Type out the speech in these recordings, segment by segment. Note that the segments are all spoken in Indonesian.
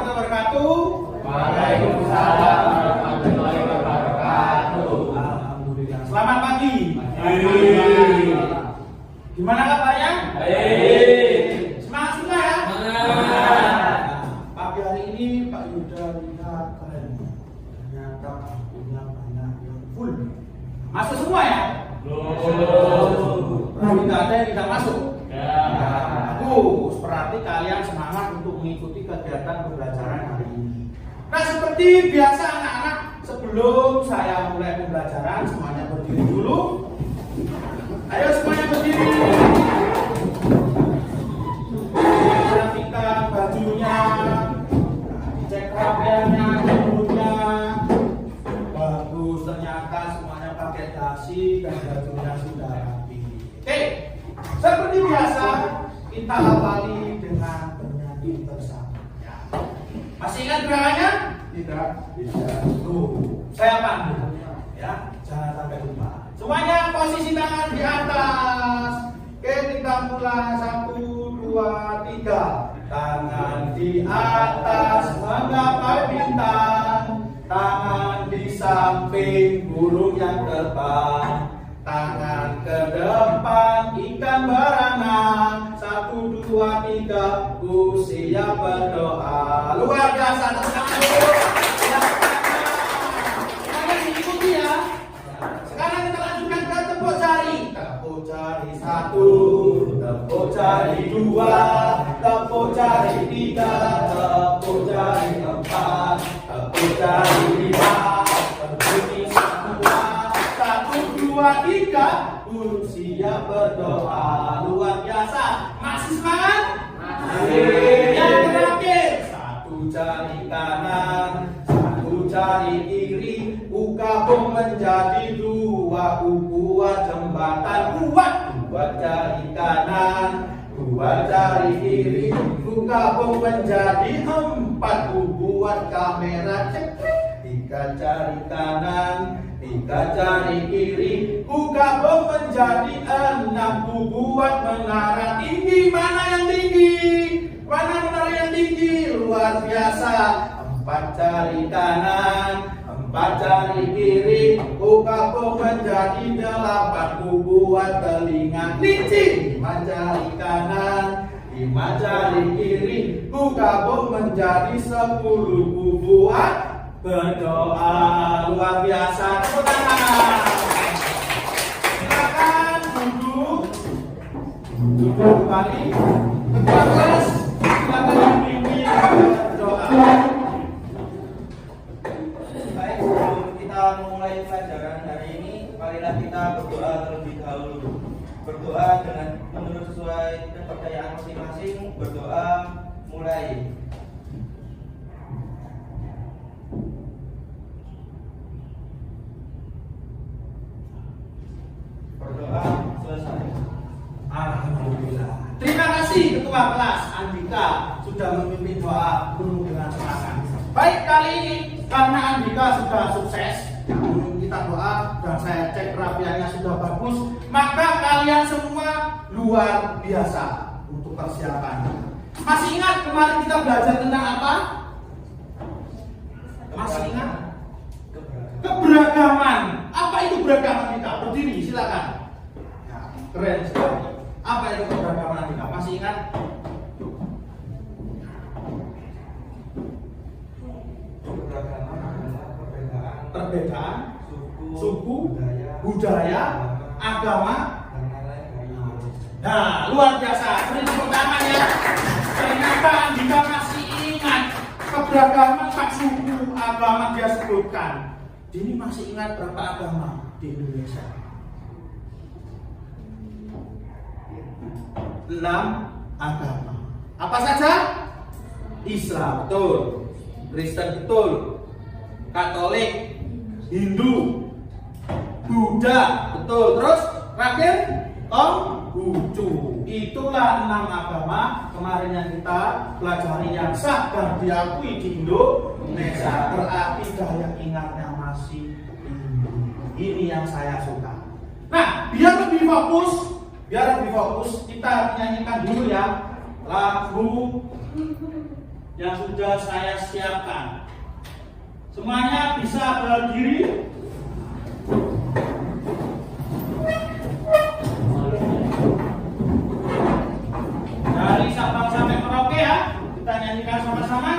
warahmatullahi wabarakatuh. Waalaikumsalam warahmatullahi wabarakatuh. Alhamdulillah. Selamat pagi. Gimana kabarnya? Baik. Semangat semua ya. Pagi hari ini Pak Yuda lihat keren. Ternyata punya banyak yang full. Masuk semua ya? Belum. Tidak ada yang tidak masuk. Bagus, berarti kalian semangat untuk mengikuti kegiatan pembelajaran hari ini. Nah, seperti biasa anak-anak, sebelum saya mulai pembelajaran, semuanya berdiri dulu. Ayo semuanya berdiri. Rapikan bajunya, dicek rapiannya, dulunya. Bagus, ternyata semuanya pakai dasi dan bajunya sudah rapi. Oke, seperti biasa kita awali dengan bernyanyi bersama. Ya. Masih ingat gerakannya? Tidak. Tuh, saya panggil. Ya, jangan sampai lupa. Semuanya posisi tangan di atas. Oke, kita mulai 1, 2, 3. Tangan di atas menggapai bintang. Tangan di samping burung yang terbang. Tangan ke depan ikan berenang. 1, 2, 3. Ku siap berdoa. Luar biasa, semuanya diikuti ya. Sekarang kita lanjutkan ke tepuk jari. Tepuk jari 1, tepuk jari 2, tepuk jari 3, tepuk jari 4, tepuk jari 5, berbunyi semua. 1, 2, 3, ku siap berdoa. Luar biasa. Masih semangat? Masih. Yang terakhir, 1 jari kanan, 1 jari kiri, ku gabung menjadi 2, ku buat jembatan. Buat 2 jari kanan, 2 jari kiri, ku gabung menjadi 4, ku buat kamera. Cek. 3 jari kanan, 3 jari kiri, ku gabung menjadi 6, ku buat menara tinggi. Mana yang tinggi? Mana menara yang tinggi? Luar biasa. 4 jari kanan, 4 jari kiri, ku gabung menjadi 8, ku buat telinga kelinci. 5 jari kanan, 5 jari kiri, ku gabung menjadi 10, ku buat berdoa. Luar biasa. Tepuk tangan. Silakan duduk kembali. Ketua kelas, silakan dipimpin berdoa. Baik, sebelum kita memulai pelajaran hari ini, marilah kita berdoa terlebih dahulu. Berdoa dengan menurut sesuai kepercayaan masing-masing. Berdoa mulai. Berdoa selesai. Alhamdulillah. Terima kasih Ketua Kelas Andika sudah memimpin doa penuh dengan semangat. Baik, kali ini karena Andika sudah sukses memimpin kita doa dan saya cek rapiannya sudah bagus, maka kalian semua luar biasa untuk persiapannya. Masih ingat kemarin kita belajar tentang apa? Masih ingat? Keberagaman. Apa itu beragaman kita? Berdiri, silakan. Ya, keren sekali. Apa itu keberagaman kita? Masih ingat? Keberagaman adalah Perbedaan suku, budaya, budaya, agama. dan lain-lain. Nah, luar biasa. Ini pertama ya. Ternyata Andika masih ingat keberagaman tak suku, agama dia sebutkan. Ini masih ingat berapa agama di Indonesia? 6 agama. Apa saja? Islam betul, Kristen betul, Katolik, Hindu, Buddha betul. Terus terakhir Konghucu. Itulah 6 agama kemarin yang kita pelajari yang sah dan diakui di Indonesia. Berarti daya ingatnya masih tinggi. Ini yang saya suka. Nah, biar lebih fokus, kita nyanyikan dulu ya lagu yang sudah saya siapkan. Semuanya bisa berdiri. Dari Sabang sampai Merauke ya, kita nyanyikan sama-sama.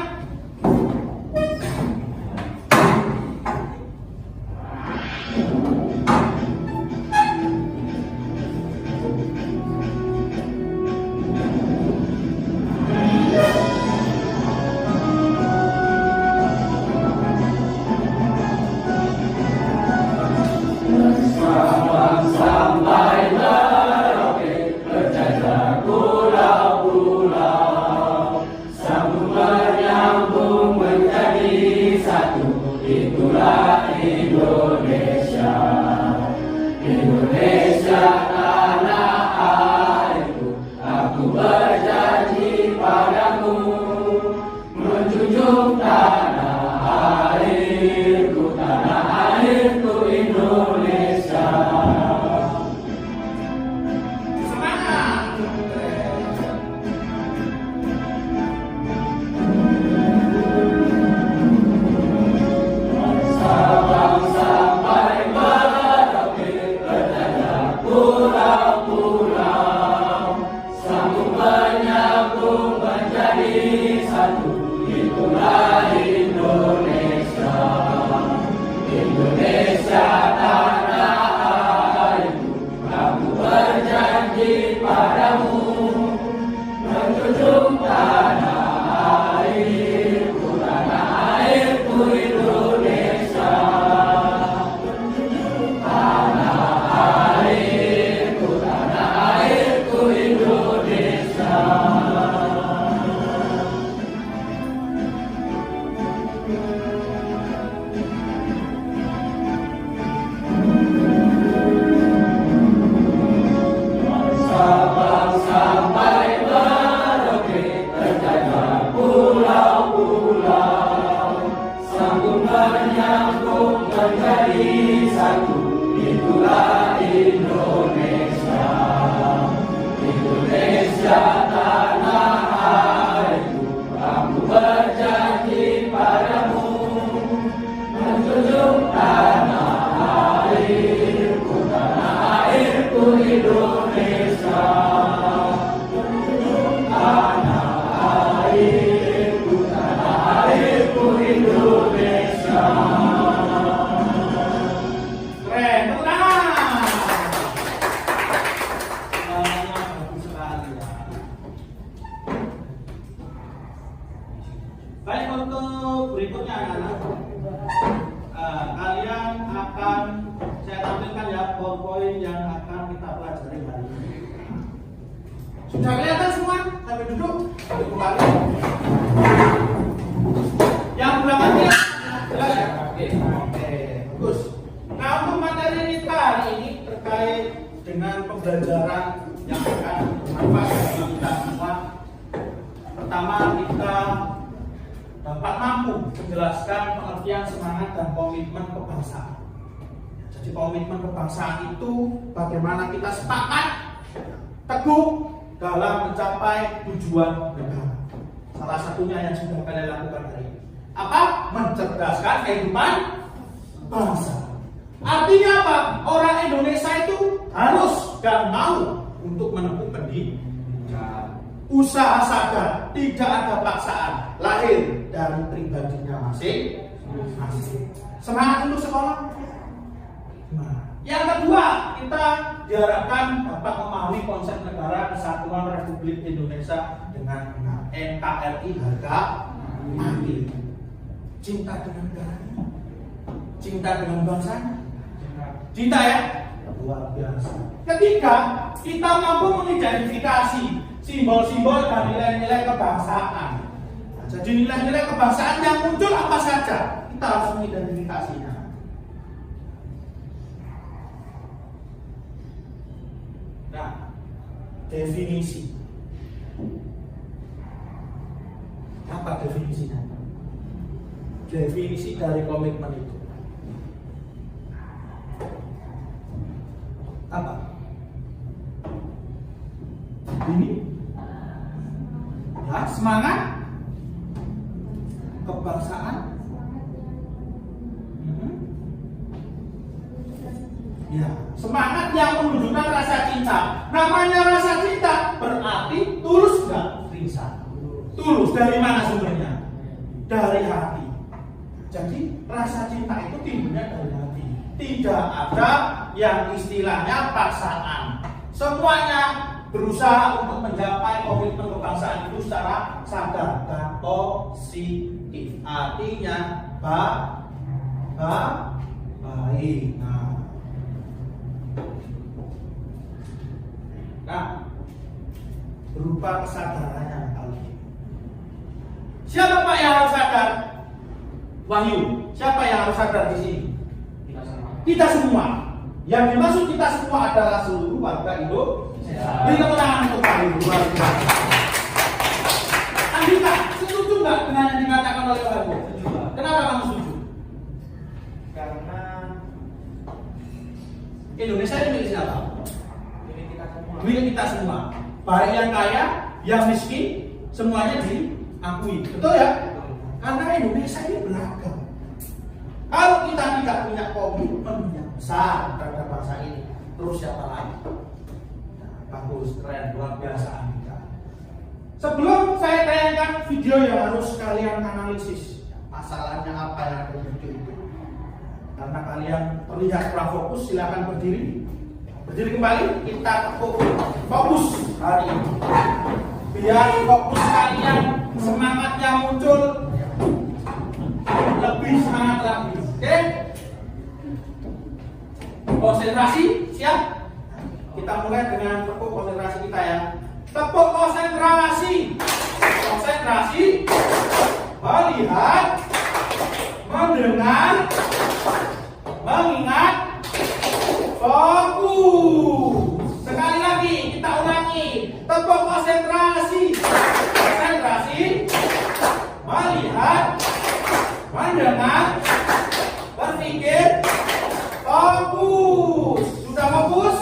Baik, untuk berikutnya anak-anak, kalian akan saya tampilkan ya poin-poin yang akan kita pelajari hari ini. Sudah kelihatan semua? Sampai duduk, sampai kembali. Yang belakangnya jelas ya? Oke, bagus. Nah, untuk materi kita hari ini terkait dengan pembelajaran yang akan bermanfaat bagi kita semua. Pertama, kita dapat mampu menjelaskan pengertian semangat dan komitmen kebangsaan. Jadi komitmen kebangsaan itu bagaimana kita sepakat teguh dalam mencapai tujuan negara. Salah satunya yang sudah kalian lakukan hari ini. Apa? Mencerdaskan kehidupan bangsa. Artinya apa? Orang Indonesia itu harus dan mau untuk menempuh pendidikan. Usaha sadar, tidak ada paksaan, lahir dari pribadinya masing-masing. Semangat untuk sekolah. Nah, yang kedua, kita diharapkan dapat memahami konsep negara kesatuan Republik Indonesia dengan benar. NKRI harga mati. Cinta dengan negaranya, cinta dengan bangsanya, cinta ya, luar biasa. Ketiga, kita mampu mengidentifikasi simbol-simbol dan nilai-nilai kebangsaan. Nah, jadi nilai-nilai kebangsaan yang muncul apa saja, kita harus mengidentifikasinya. Nah, definisi. Apa definisinya? Definisi dari komitmen itu apa? Ini ya, semangat kebangsaan. Ya, semangat yang menunjukkan rasa cinta. Namanya rasa cinta berarti tulus nggak, Risa? Tulus dari mana sumbernya? Dari hati. Jadi rasa cinta itu timbulnya dari hati. Tidak ada yang istilahnya paksaan. Semuanya berusaha untuk mencapai komitmen kebangsaan itu secara sadar dan positif. Artinya baik. Nah, berupa kesadarannya kali ini. Siapa Pak yang harus sadar? Wahyu. Siapa yang harus sadar di sini? Kita semua. Yang dimaksud kita semua adalah seluruh warga Indonesia. Beri tepuk tangan untuk Wahyu. Andika, setuju nggak dengan yang dikatakan oleh Wahyu? Kenapa kamu setuju? Karena Indonesia ini milik siapa? milik kita semua. Milik kita semua. Baik yang kaya, yang miskin, semuanya diakui. Betul ya? Karena Indonesia ini beragam. Kalau kita tidak punya komitmen yang besar terhadap bangsa ini, terus siapa lagi? Nah, bagus, keren, luar biasa Andika. Sebelum saya tayangkan video yang harus kalian analisis, masalahnya apa yang ada di video itu. Karena kalian terlihat kurang fokus, silakan berdiri. Berdiri kembali, kita tekuk fokus hari ini. Biar fokus kalian semangatnya muncul lebih semangat lagi. Oke? Konsentrasi, siap? Kita mulai dengan tekuk konsentrasi kita ya. Tekuk konsentrasi. Konsentrasi. Melihat, mendengar, mengingat, fokus. Sekali lagi kita ulangi. Tekuk konsentrasi. Konsentrasi. Melihat, mendengar, berpikir, fokus. Sudah fokus?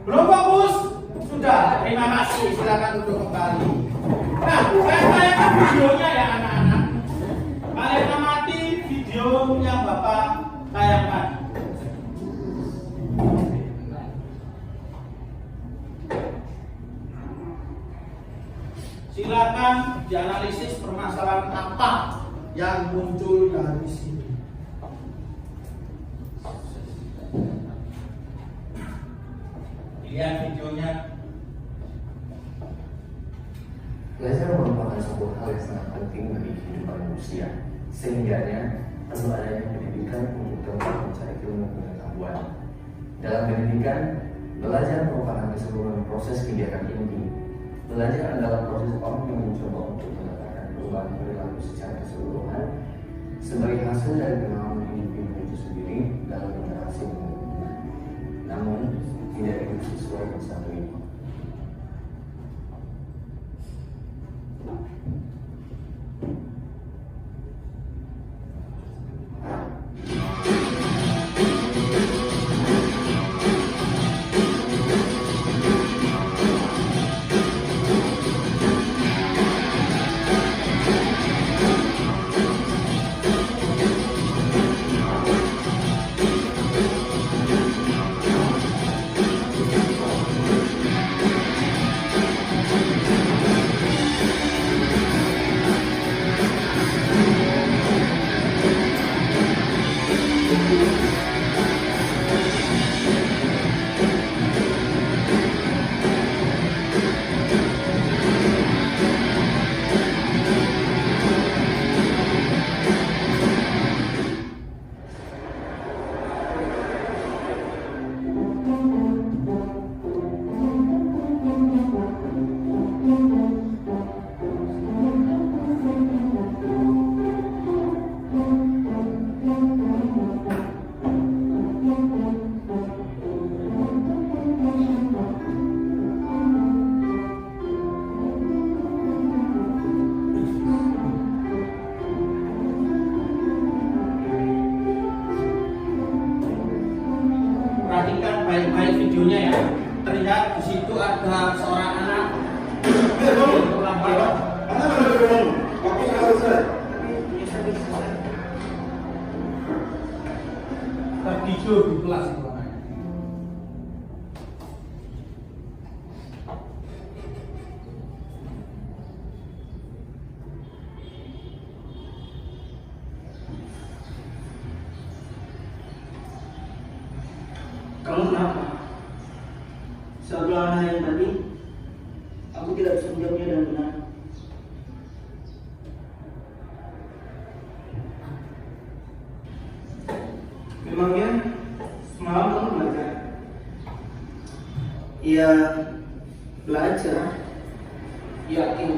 Belum fokus? Sudah. Terima kasih. Silakan duduk kembali. Nah, saya tayangkan videonya ya anak-anak. Kalian amati video yang Bapak tayangkan. Silakan dianalisis permasalahan apa yang muncul dari sini. Lihat videonya. Belajar merupakan sebuah hal yang sangat penting bagi kehidupan manusia. Sehingganya perlu adanya pendidikan untuk dapat mencari ilmu pengetahuan. Dalam pendidikan, belajar merupakan keseluruhan proses kegiatan inti. Belajar adalah proses orang yang mencoba untuk mendapatkan perubahan perilaku secara keseluruhan sebagai hasil dari pengalaman individu itu sendiri dalam interaksi dengan lingkungan. Namun, tidak hidup sesuai dengan satu ini. Perhatikan baik-baik videonya ya. Terlihat di situ ada seorang anak. kenapa? Setelah yang tadi, aku tidak bisa menjawabnya dengan benar. Memangnya semalam kamu belajar? Ya, belajar. Yakin.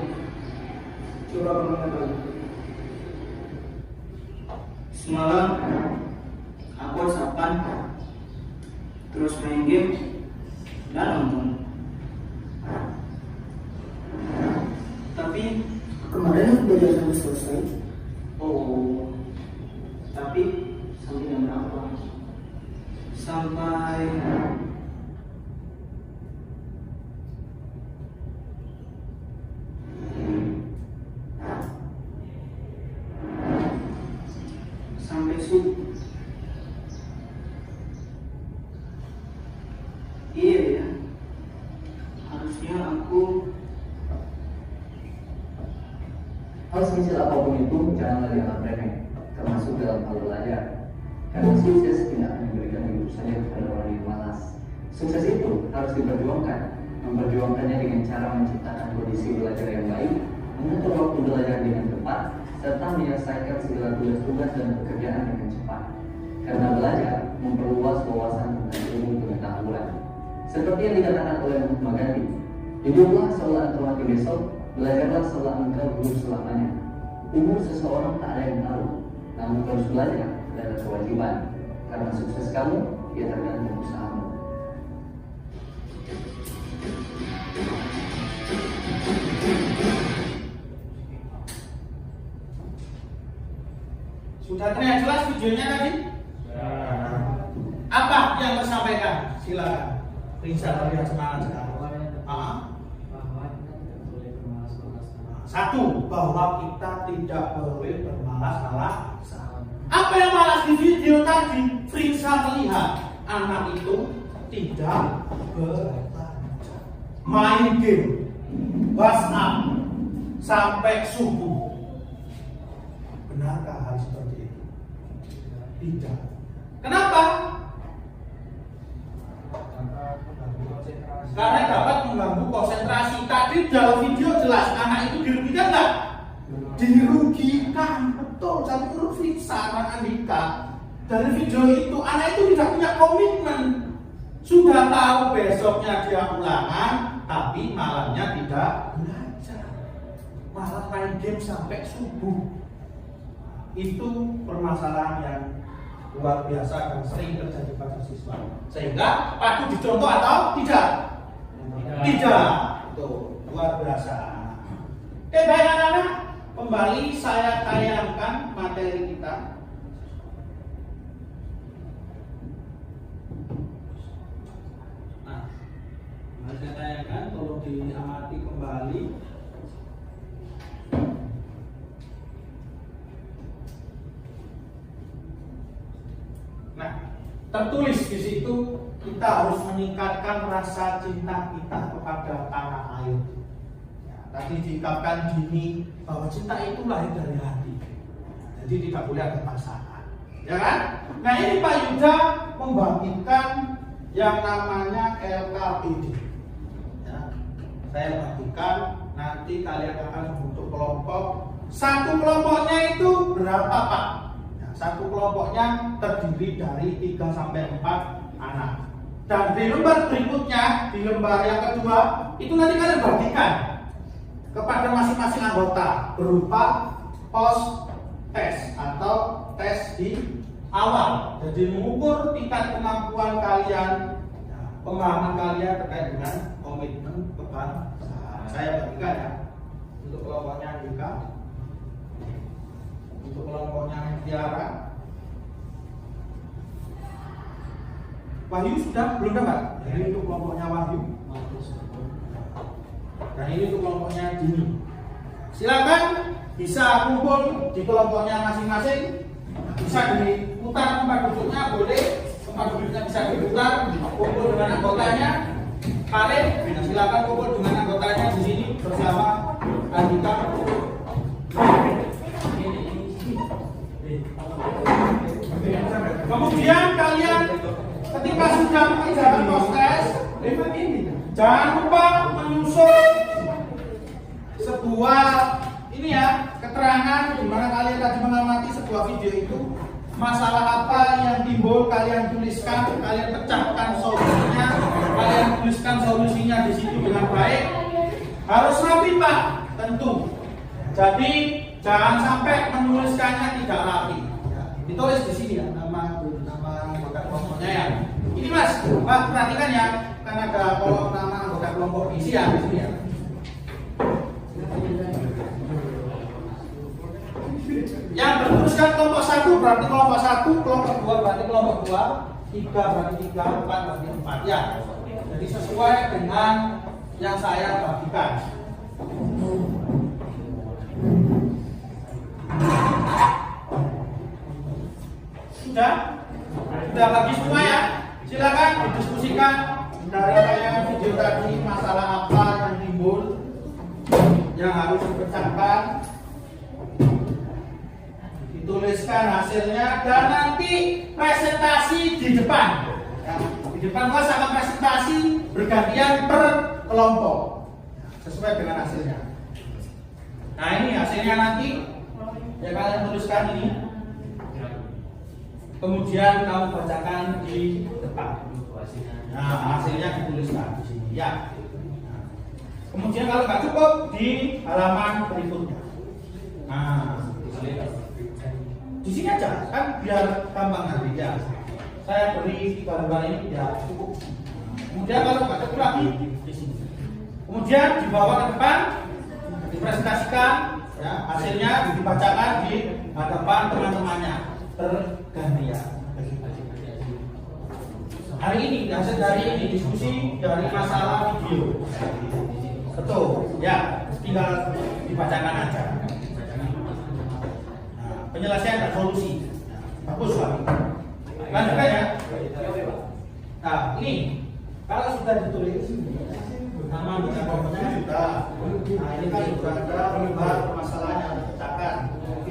Coba kamu katakan. Semalam aku whatsappan, terus main game dan nonton. Tapi kemarin aku belajar sampai selesai. Oh, tapi sampai jam berapa? Sampai subuh. Iya ya, harusnya aku Hal semisal apapun itu janganlah dianggap remeh, termasuk dalam hal belajar. Karena sukses tidak hanya diberikan hidup saja kepada orang yang malas. Sukses itu harus diperjuangkan. Memperjuangkannya dengan cara menciptakan kondisi belajar yang baik, mengatur waktu belajar dengan tepat, serta menyelesaikan segala tugas-tugas dan pekerjaan dengan cepat. Karena belajar memperluas wawasan tentang ilmu pengetahuan. Seperti yang dikatakan oleh Mahatma Gandhi, hiduplah seolah engkau mati besok, belajarlah seolah engkau hidup selamanya. Umur seseorang tak ada yang tahu, namun terus belajar adalah kewajiban. Karena sukses kamu, ya tergantung usahamu. Sudah terlihat jelas videonya tadi? Apa yang tersampaikan? Silakan. Rizal terlihat semangat sekali. Satu, bahwa kita tidak boleh bermalas-malasan. Apa yang malas di video tadi? Rizal melihat anak itu tidak main game, WhatsApp sampai subuh. Benarkah hal seperti itu? Tidak. Kenapa? Karena dapat mengganggu konsentrasi. Tadi dalam video jelas anak itu dirugikan nggak? Dirugikan, betul. Satu huruf Sarah Andika. Dari video itu anak itu tidak punya komitmen. Sudah tahu besoknya dia ulangan, tapi malamnya tidak belajar. Malah main game sampai subuh. Itu permasalahan yang luar biasa dan sering terjadi pada siswa. Sehingga patut dicontoh atau tidak? Tidak. Tuh, luar biasa. Baik anak-anak, kembali saya tayangkan materi kita. Nah, mari saya tayangkan, tolong diamati kembali. Nah, tertulis di situ kita harus meningkatkan rasa cinta kita kepada tanah air. Ya, tadi diungkapkan dini bahwa cinta itu lahir dari hati. Jadi tidak boleh ada paksaan. Ya kan? Nah ini Pak Yuda membagikan yang namanya LKPD. Ya, saya bagikan, nanti kalian akan membentuk kelompok. Satu kelompoknya itu berapa Pak? Satu kelompoknya terdiri dari 3 sampai 4 anak. Dan di lembar berikutnya, di lembar yang kedua, itu nanti kalian bagikan kepada masing-masing anggota berupa post test atau tes di awal. Jadi mengukur tingkat kemampuan kalian, pemahaman kalian terkait dengan komitmen kebangsaan. Saya bagikan ya untuk kelompoknya Andika. Untuk kelompoknya Tiara, Wahyu sudah belum dapat. Ini untuk kelompoknya Wahyu. Dan ini untuk kelompoknya Dini. Silakan bisa kumpul di kelompoknya masing-masing. Bisa diputar tempat duduknya, boleh tempat duduknya bisa diputar. Kumpul dengan anggotanya. Kalian silakan kumpul dengan anggotanya di sini bersama Andika. Kemudian kalian ketika sudah mengerjakan Jangan lupa menyusun sebuah ini ya, keterangan di mana kalian tadi mengamati sebuah video itu, masalah apa yang timbul kalian tuliskan, kalian pecahkan solusinya, kalian tuliskan solusinya di situ dengan baik. Harus rapi Pak, tentu. Jadi jangan sampai menuliskannya tidak rapi. Ya, ditulis di sini ya, nama anggota kelompoknya ya. Ini Mas, Pak perhatikan ya, kan ada kolom nama anggota kelompok isi ya di sini ya. Yang bertuliskan kelompok 1 berarti kelompok 1, kelompok 2 berarti kelompok 2, 3 berarti 3, 4 berarti 4 ya. Jadi sesuai dengan yang saya bagikan. Sudah bagi semua ya. Silakan didiskusikan dari saya video tadi, masalah apa yang timbul yang harus dipecahkan, dituliskan hasilnya, dan nanti presentasi di depan. Ya, di depan kelas akan presentasi bergantian per kelompok sesuai dengan hasilnya. Nah ini hasilnya nanti ya kalian tuliskan ini, kemudian kamu bacakan di depan. Nah hasilnya dituliskan di sini ya. Nah, kemudian kalau nggak cukup di halaman berikutnya. Nah di sini aja kan biar gampang nanti ya. Saya beri gambar ini tidak cukup. Kemudian kalau nggak cukup lagi di sini. Kemudian dibawa ke depan, dipresentasikan, ya, hasilnya dibacakan di hadapan teman-temannya bergantian. Hari ini hasil dari ini diskusi dari masalah video. Betul, ya, tinggal dibacakan aja. Penyelesaian dan solusi. Bagus Pak. Lanjutkan ya. Nah ini kalau sudah ditulis nama anggota kelompoknya sudah. Nah ini kan sudah ada lembar permasalahan yang dipecahkan.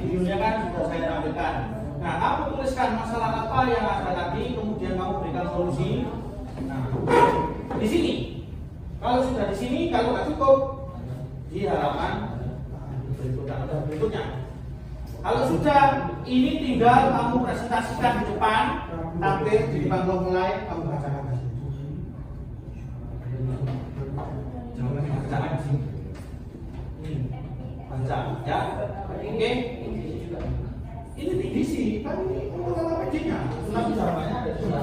Videonya kan sudah saya tampilkan. Nah kamu tuliskan masalah apa yang ada tadi, kemudian kamu berikan solusi. Nah di sini. Kalau sudah di sini, kalau nggak cukup di halaman berikutnya. Kalau sudah, ini tinggal kamu presentasikan di depan, tampil di depan kelompok lain, kamu bacakan di sini. Bacakan di sini. Baca, ya. Oke. Ini diisi, kan ini untuk KPD-nya. Nanti jawabannya ada di sini.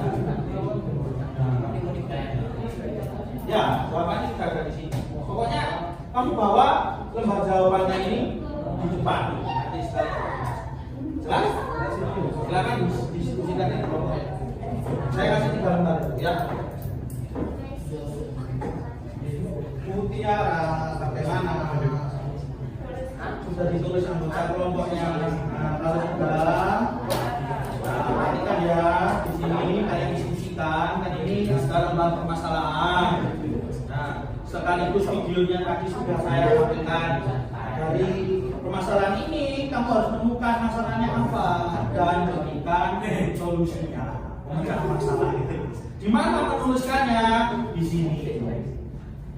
Ya, jawabannya sudah ada di sini. Pokoknya kamu bawa lembar jawabannya ini di depan. Jelas? Silakan diskusikan di kelompok. Saya kasih 3 lembar ya. Mutiara bagaimana? Sudah ditulis anggota kelompoknya. Nah, kalau sudah, perhatikan ya di sini kalian diskusikan. Kan ini lembar permasalahan. Nah, sekaligus videonya tadi sudah saya tampilkan. Dari permasalahan ini kamu harus menemukan masalahnya apa dan berikan solusinya. Enggak masalah itu. Di mana menuliskannya? Di sini.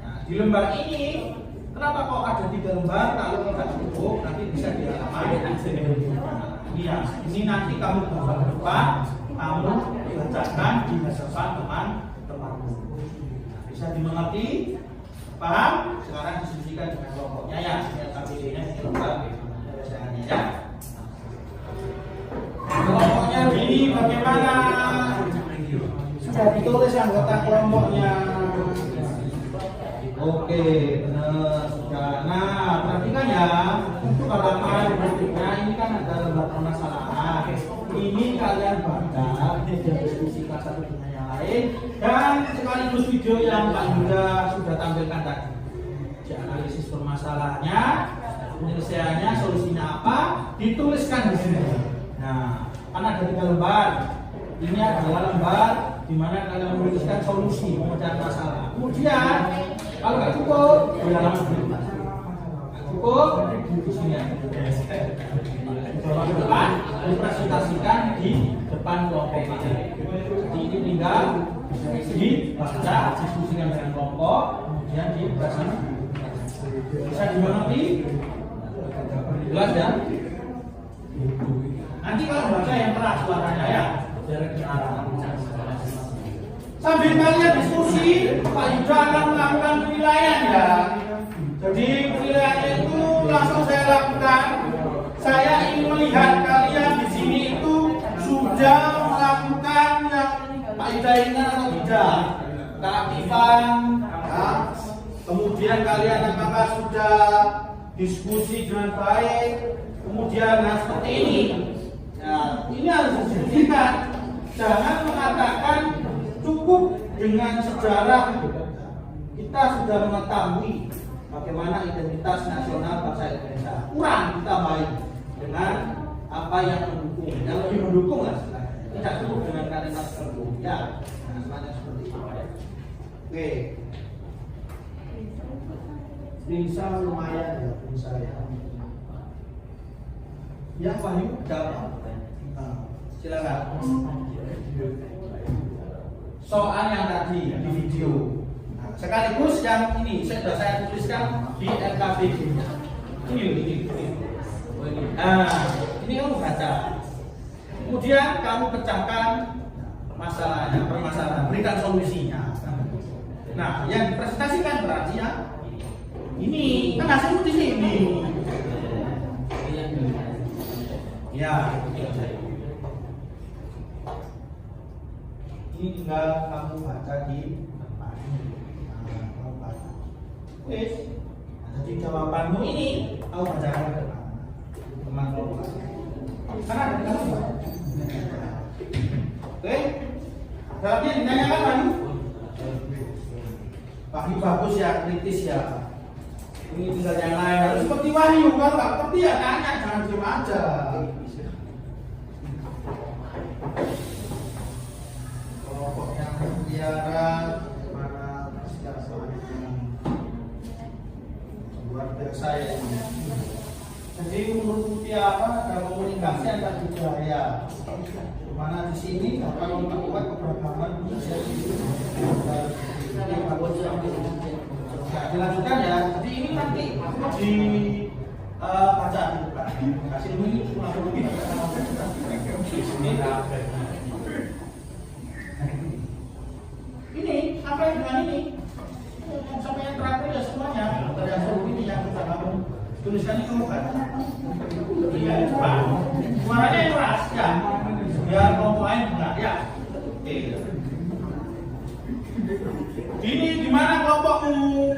Nah, di lembar ini kenapa kok ada 3 lembar? Kalau tidak cukup nanti bisa di halaman. Iya, ini nanti kamu bawa ke depan, kamu bacakan di hadapan teman-temanmu. Bisa dimengerti? Paham? Sekarang diskusikan dengan kelompoknya ya. KPD-nya ini lengkap penyelesaiannya ya. Kelompoknya ini bagaimana? Sudah ditulis anggota kelompoknya. Oke, benar sudah. Nah, perhatikan ya. Untuk halaman berikutnya ini kan ada lembar permasalahan. Ini kalian baca, diskusikan satu dengan yang lain, dan sekaligus video yang Pak Yuda sudah tampilkan tadi. Analisis permasalahannya, penyelesaiannya, solusinya apa, dituliskan di sini. Nah, kan ada 3 lembar. Ini adalah lembar di mana kalian menuliskan solusi pemecahan masalah. Kemudian, kalau nggak cukup, di halaman berikutnya. Cukup di sini. Bawa ke depan, dipresentasikan di depan kelompok ini. Jadi ini tinggal dibaca, diskusikan dengan kelompok. kemudian dikasih. Bisa dimengerti? Jelas ya? Nanti kalau baca yang keras suaranya ya. Sambil kalian diskusi, Pak Yuda akan melakukan penilaian ya. Jadi penilaiannya itu langsung saya lakukan. Saya ingin melihat kalian di sini itu sudah melakukan yang Pak Yuda ingat atau tidak. Keaktifan, ya. Kemudian kalian apakah sudah diskusi dengan baik. Kemudian seperti ini. Nah, ini harus dibuktikan. Jangan mengatakan cukup dengan sejarah kita sudah mengetahui bagaimana identitas nasional bangsa Indonesia. Kurang ditambahi dengan apa yang mendukung, yang lebih mendukung lah. Tidak cukup dengan kalimat tertentu. Ya, nah, semacam seperti itu. Oke. Bisa lumayan ya, bisa ya. Ya, Pak Yu, jawab. Silakan. Soal yang tadi di video. Sekaligus yang ini sudah saya tuliskan di RKBG. Ini. Ini kamu baca. Kemudian kamu pecahkan masalahnya, permasalahan, berikan solusinya. Nah, yang dipresentasikan berarti ya ini kan hasilnya di sini. Ya. Ini tinggal kamu baca di depan. Nah, kamu baca. Wes. Jadi jawabanmu ini kamu bacakan ke depan. Teman kelompok. Sana ada kamu. Oke. Jawabnya ditanyakan Pak Yu bagus ya, kritis ya. Ini tinggal yang lain harus seperti Wahyu, kalau nggak seperti ya tanya, jangan cuma aja. Kelompok yang berbiara mana persiapannya luar biasa ya. Jadi menurut Mutiara ada komunikasi antar budaya. Mana di sini kalau membuat keberagaman budaya ya, dilanjutkan ya. Jadi ini nanti di baca di depan. Kasih ini ini apa yang dengan ini sampai yang terakhir ya semuanya termasuk ini yang kita kamu tuliskan ini kamu baca. Iya, Pak. Suaranya yang keras ya. Biar kelompok lain enggak ya. Oke. Ini gimana kelompokmu?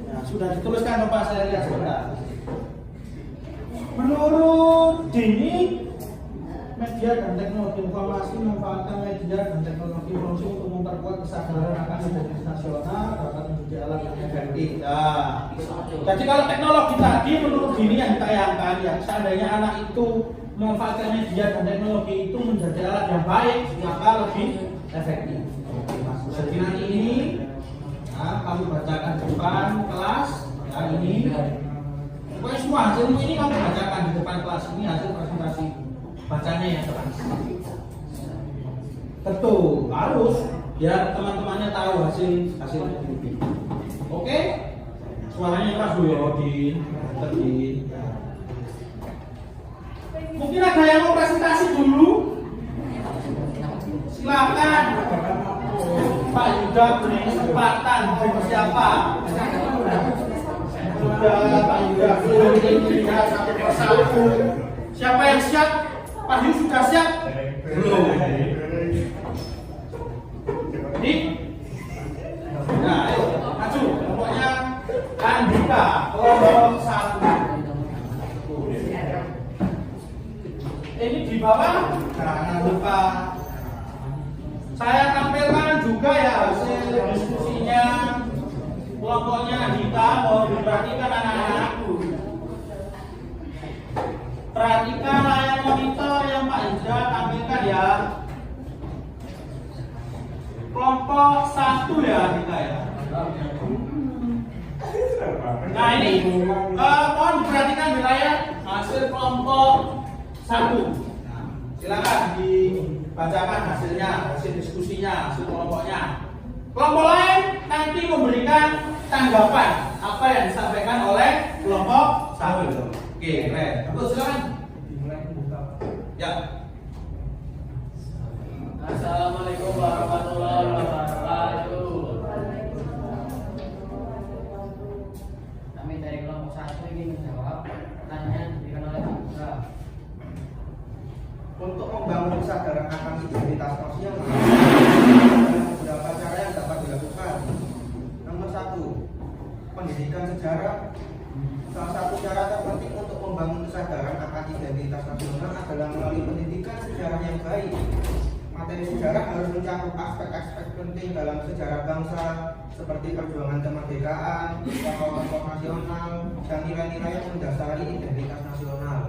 Nah, sudah dituliskan Bapak, saya lihat sebentar. Menurut Dini, media dan teknologi informasi memanfaatkan media dan teknologi informasi untuk memperkuat kesadaran akan identitas nasional dapat menjadi alat yang efektif. Nah, jadi kalau teknologi tadi menurut Dini yang ditayangkan ya, seandainya anak itu memanfaatkan media dan teknologi itu menjadi alat yang baik, maka lebih efektif. Jadi nanti ini, nah, kamu bacakan di depan kelas hari ini. Pokoknya semua hasilmu ini kamu bacakan di depan kelas ini hasil presentasi bacanya yang keras. Tentu harus biar teman-temannya tahu hasil itu. Oke? Suaranya keras dulu ya, Din. Mungkin ada yang mau presentasi dulu? Silakan. Pak Yuda beri kesempatan siapa? Sudah Pak Yuda beri satu persatu. Siapa yang siap? Pak Yu sudah siap? Belum. Jadi, nah, ayo maju. Pokoknya Andika kelompok 1. Ini di bawah, jangan lupa. Saya tampilkan juga ya hasil diskusinya kelompoknya Andika. Mohon diperhatikan anak-anakku. Perhatikan layar monitor yang Pak Indra tampilkan ya. Kelompok 1 ya Andika ya. Nah ini mohon diperhatikan di layar hasil kelompok 1. Nah, silakan dibacakan hasilnya, hasil diskusinya, hasil kelompoknya. Kelompok lain nanti memberikan tanggapan apa yang disampaikan oleh kelompok 1. Oke, keren. Bagus, silakan. Dimulai membuka. Ya. Assalamualaikum warahmatullahi wabarakatuh. Kami dari kelompok 1 ingin menjawab pertanyaan yang diberikan oleh Pak Putra. Untuk membangun kesadaran akan identitas sosial, ada beberapa cara yang dapat dilakukan. Nomor 1, pendidikan sejarah. Salah satu cara terpenting untuk membangun kesadaran akan identitas nasional adalah melalui pendidikan sejarah yang baik. Materi sejarah harus mencakup aspek-aspek penting dalam sejarah bangsa seperti perjuangan kemerdekaan, tokoh-tokoh nasional, dan nilai-nilai yang mendasari identitas nasional.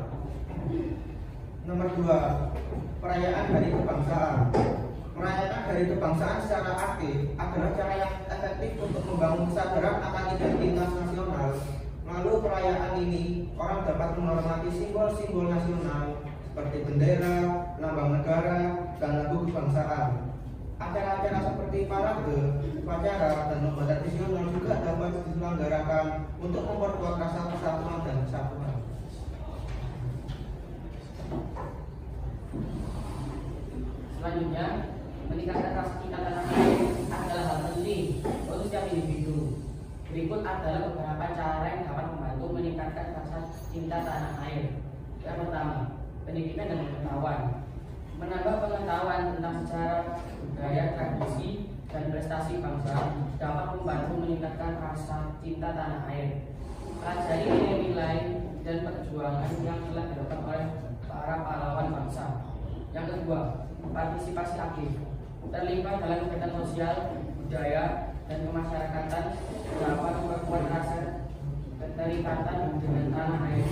Nomor 2, perayaan hari kebangsaan. Merayakan hari kebangsaan secara aktif adalah cara yang efektif untuk membangun kesadaran akan identitas nasional. Lalu perayaan ini orang dapat menghormati simbol-simbol nasional seperti bendera, lambang negara, dan lagu kebangsaan. Acara-acara seperti parade, upacara, dan lomba tradisional juga dapat diselenggarakan untuk memperkuat rasa persatuan dan kesatuan. Selanjutnya, meningkatkan rasa cinta tanah air adalah hal penting untuk setiap individu. Berikut adalah beberapa cara yang dapat membantu meningkatkan rasa cinta tanah air. Yang pertama, pendidikan dan pengetahuan. Menambah pengetahuan tentang sejarah, budaya, tradisi, dan prestasi bangsa dapat membantu meningkatkan rasa cinta tanah air. Pelajari nilai-nilai dan perjuangan yang telah dilakukan oleh para pahlawan bangsa. Yang kedua, partisipasi aktif. Terlibat dalam kegiatan sosial, budaya, dan kemasyarakatan dapat memperkuat rasa keterikatan dengan tanah air.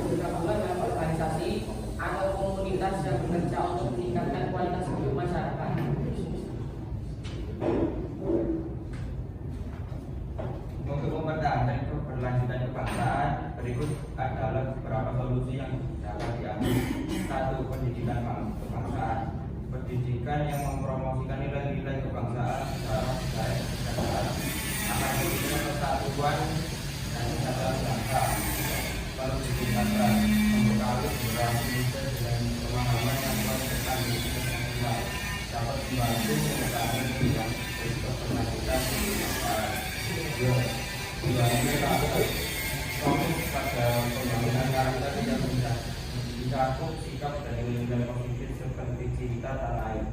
Bergabunglah dalam organisasi atau komunitas yang bekerja untuk meningkatkan kualitas hidup masyarakat. Untuk mempertahankan keberlanjutan kebangsaan, berikut adalah beberapa solusi yang dapat diambil. 1. Pendidikan kebangsaan. Pendidikan yang mempromosikan nilai-nilai kebangsaan secara budaya dan kesejahteraan akan memberikan persatuan dan kesejahteraan bangsa. Perlu ditingkatkan, membekali generasi muda dengan pemahaman yang kuat tentang nilai dapat membantu mempertahankan bidang keberlanjutan kebangsaan. 2. Dapat fokus pada pembangunan karakter yang mencakup sikap dan nilai-nilai positif seperti cinta tanah air,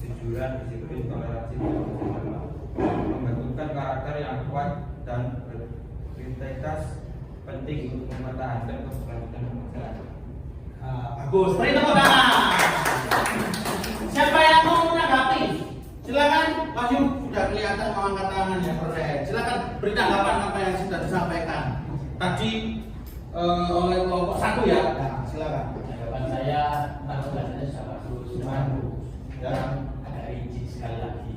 kejujuran, disiplin, toleransi, dan kerjasama. Membentukkan karakter yang kuat dan berintegritas penting untuk mempertahankan keberlanjutan kebangsaan. Bagus. Beri tepuk tangan. Siapa yang mau menanggapi? Silakan. Mas Yum sudah kelihatan mengangkat tangan ya, keren. Silakan beri tanggapan apa yang sudah disampaikan tadi oleh kelompok 1 ya. Nah, silakan. Tanggapan saya tentang pembahasannya sudah bagus, cuman Ya. agak rigid sekali lagi.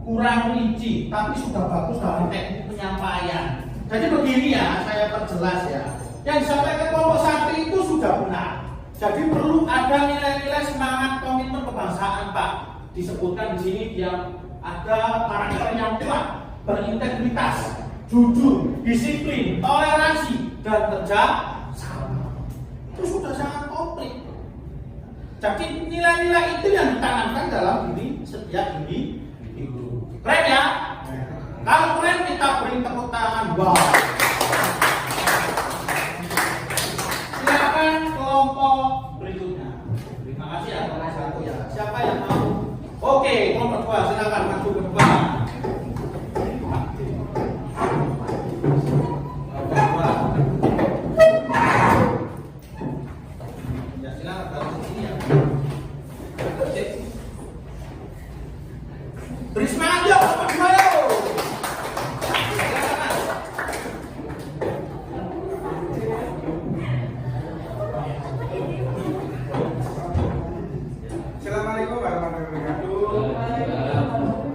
Kurang rinci, tapi sudah bagus dalam teknik penyampaian. Jadi begini ya, saya perjelas ya. Yang disampaikan kelompok 1 itu sudah benar. Jadi perlu ada nilai-nilai semangat komitmen kebangsaan, Pak. Disebutkan di sini yang ada karakter yang kuat, berintegritas, jujur, disiplin, toleransi, dan kerjasama. Itu sudah sangat komplit. Jadi nilai-nilai itu yang ditanamkan dalam diri setiap individu. Keren ya? Kalau keren kita beri tepuk tangan. Wow. Silakan kelompok berikutnya. Terima kasih ya kelompok 1 ya. Siapa yang mau? Oke, kelompok 2 silakan maju ke depan. Ya silakan dari sini ya. Beri semangat yuk, kelompok 2 yuk. Assalamualaikum warahmatullahi wabarakatuh.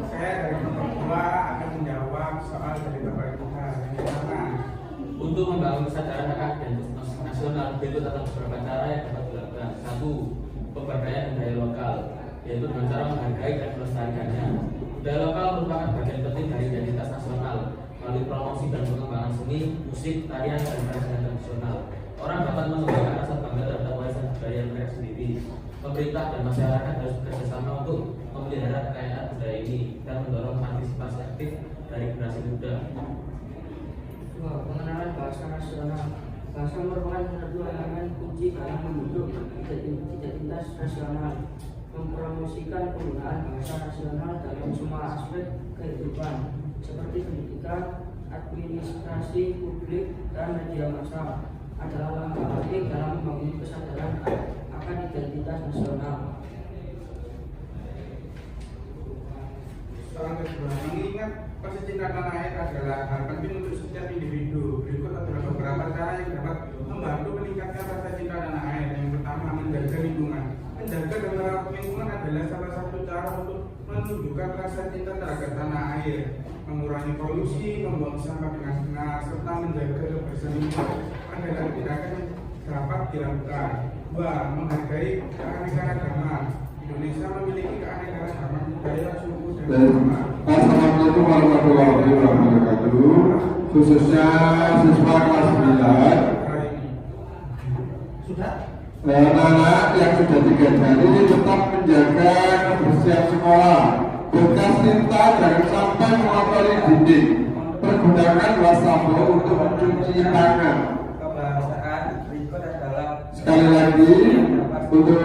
Saya dari kelompok 2 akan menjawab soal dari Bapak Ibu yang pertama. Untuk membangun kesadaran akan identitas nasional, berikut adalah beberapa cara yang dapat dilakukan. 1. Pemberdayaan budaya lokal, yaitu dengan cara menghargai dan melestarikannya. Budaya lokal merupakan bagian penting dari identitas nasional melalui promosi dan pengembangan seni, musik, tarian, dan kerajinan tradisional. Orang dapat mengembangkan rasa bangga terhadap warisan budaya mereka sendiri. Pemerintah dan masyarakat harus bekerjasama untuk memelihara kekayaan budaya ini dan mendorong partisipasi aktif dari generasi muda. Pengenalan bahasa nasional. Bahasa merupakan satu elemen kunci dalam membentuk identitas nasional. Mempromosikan penggunaan bahasa nasional dalam semua aspek kehidupan seperti pendidikan, administrasi publik, dan media massa adalah langkah penting dalam membangun kesadaran akan identitas nasional. Soal kedua, mengingat percintaan tanah air adalah hal penting untuk setiap individu. Berikut adalah beberapa cara yang dapat membantu meningkatkan rasa cinta tanah air. Yang pertama, menjaga lingkungan. Menjaga dan merawat lingkungan adalah salah satu cara untuk menunjukkan rasa cinta terhadap tanah air. Mengurangi polusi, membuang sampah dengan benar, serta menjaga kebersihan lingkungan adalah tindakan yang dapat dilakukan. 2. Menghargai keanekaragaman. Indonesia memiliki keanekaragaman budaya, suku, dan agama. Assalamualaikum warahmatullahi wabarakatuh. Khususnya siswa kelas 9. Sudah? Anak-anak yang sudah 3 jari tetap menjaga kebersihan sekolah. Bekas tinta jangan sampai mengotori dinding. Pergunakan wastafel untuk mencuci tangan. Kebahasaan berikut adalah Sekali lagi untuk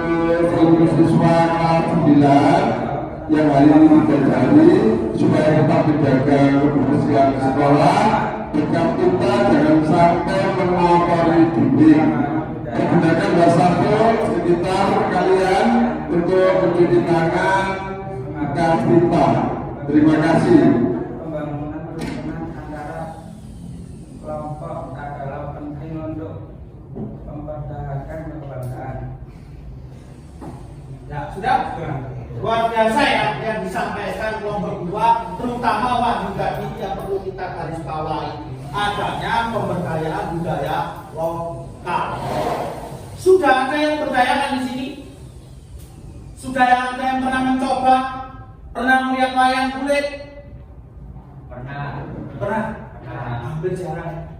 seluruh siswa kelas 9 yang hari ini 3 jari supaya tetap menjaga kebersihan sekolah. Bekas tinta jangan sampai mengotori dinding. Pergunakan wastafel sekitar kalian untuk mencuci tangan bekas tinta. Terima kasih. pembangunan kerukunan antara kelompok adalah penting untuk mempertahankan kebangsaan. Ya, sudah? Luar biasa ya yang disampaikan kelompok 2, terutama wajib tadi yang perlu kita garis bawahi adanya pemberdayaan budaya lokal. Sudah ada yang berdayakan di sini? Sudah ada yang pernah mencoba? Pernah melihat wayang kulit? Pernah. Pernah? Hampir jarang.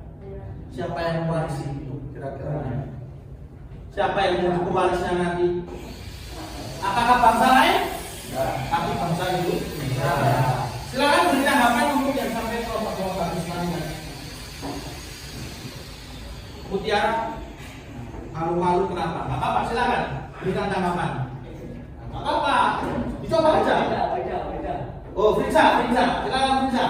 Siapa yang mewarisi itu kira-kira? Siapa yang menjadi pewarisnya nanti? Apakah bangsa lain? Tapi bangsa itu? Silakan beri tanggapan untuk yang sampai kelompok-kelompok Islamnya. Mutiara, malu-malu kenapa? Nggak apa-apa, silakan berikan tanggapan. Nggak apa-apa, dicoba aja. Beda. Oh, Fritza, silakan Fritza.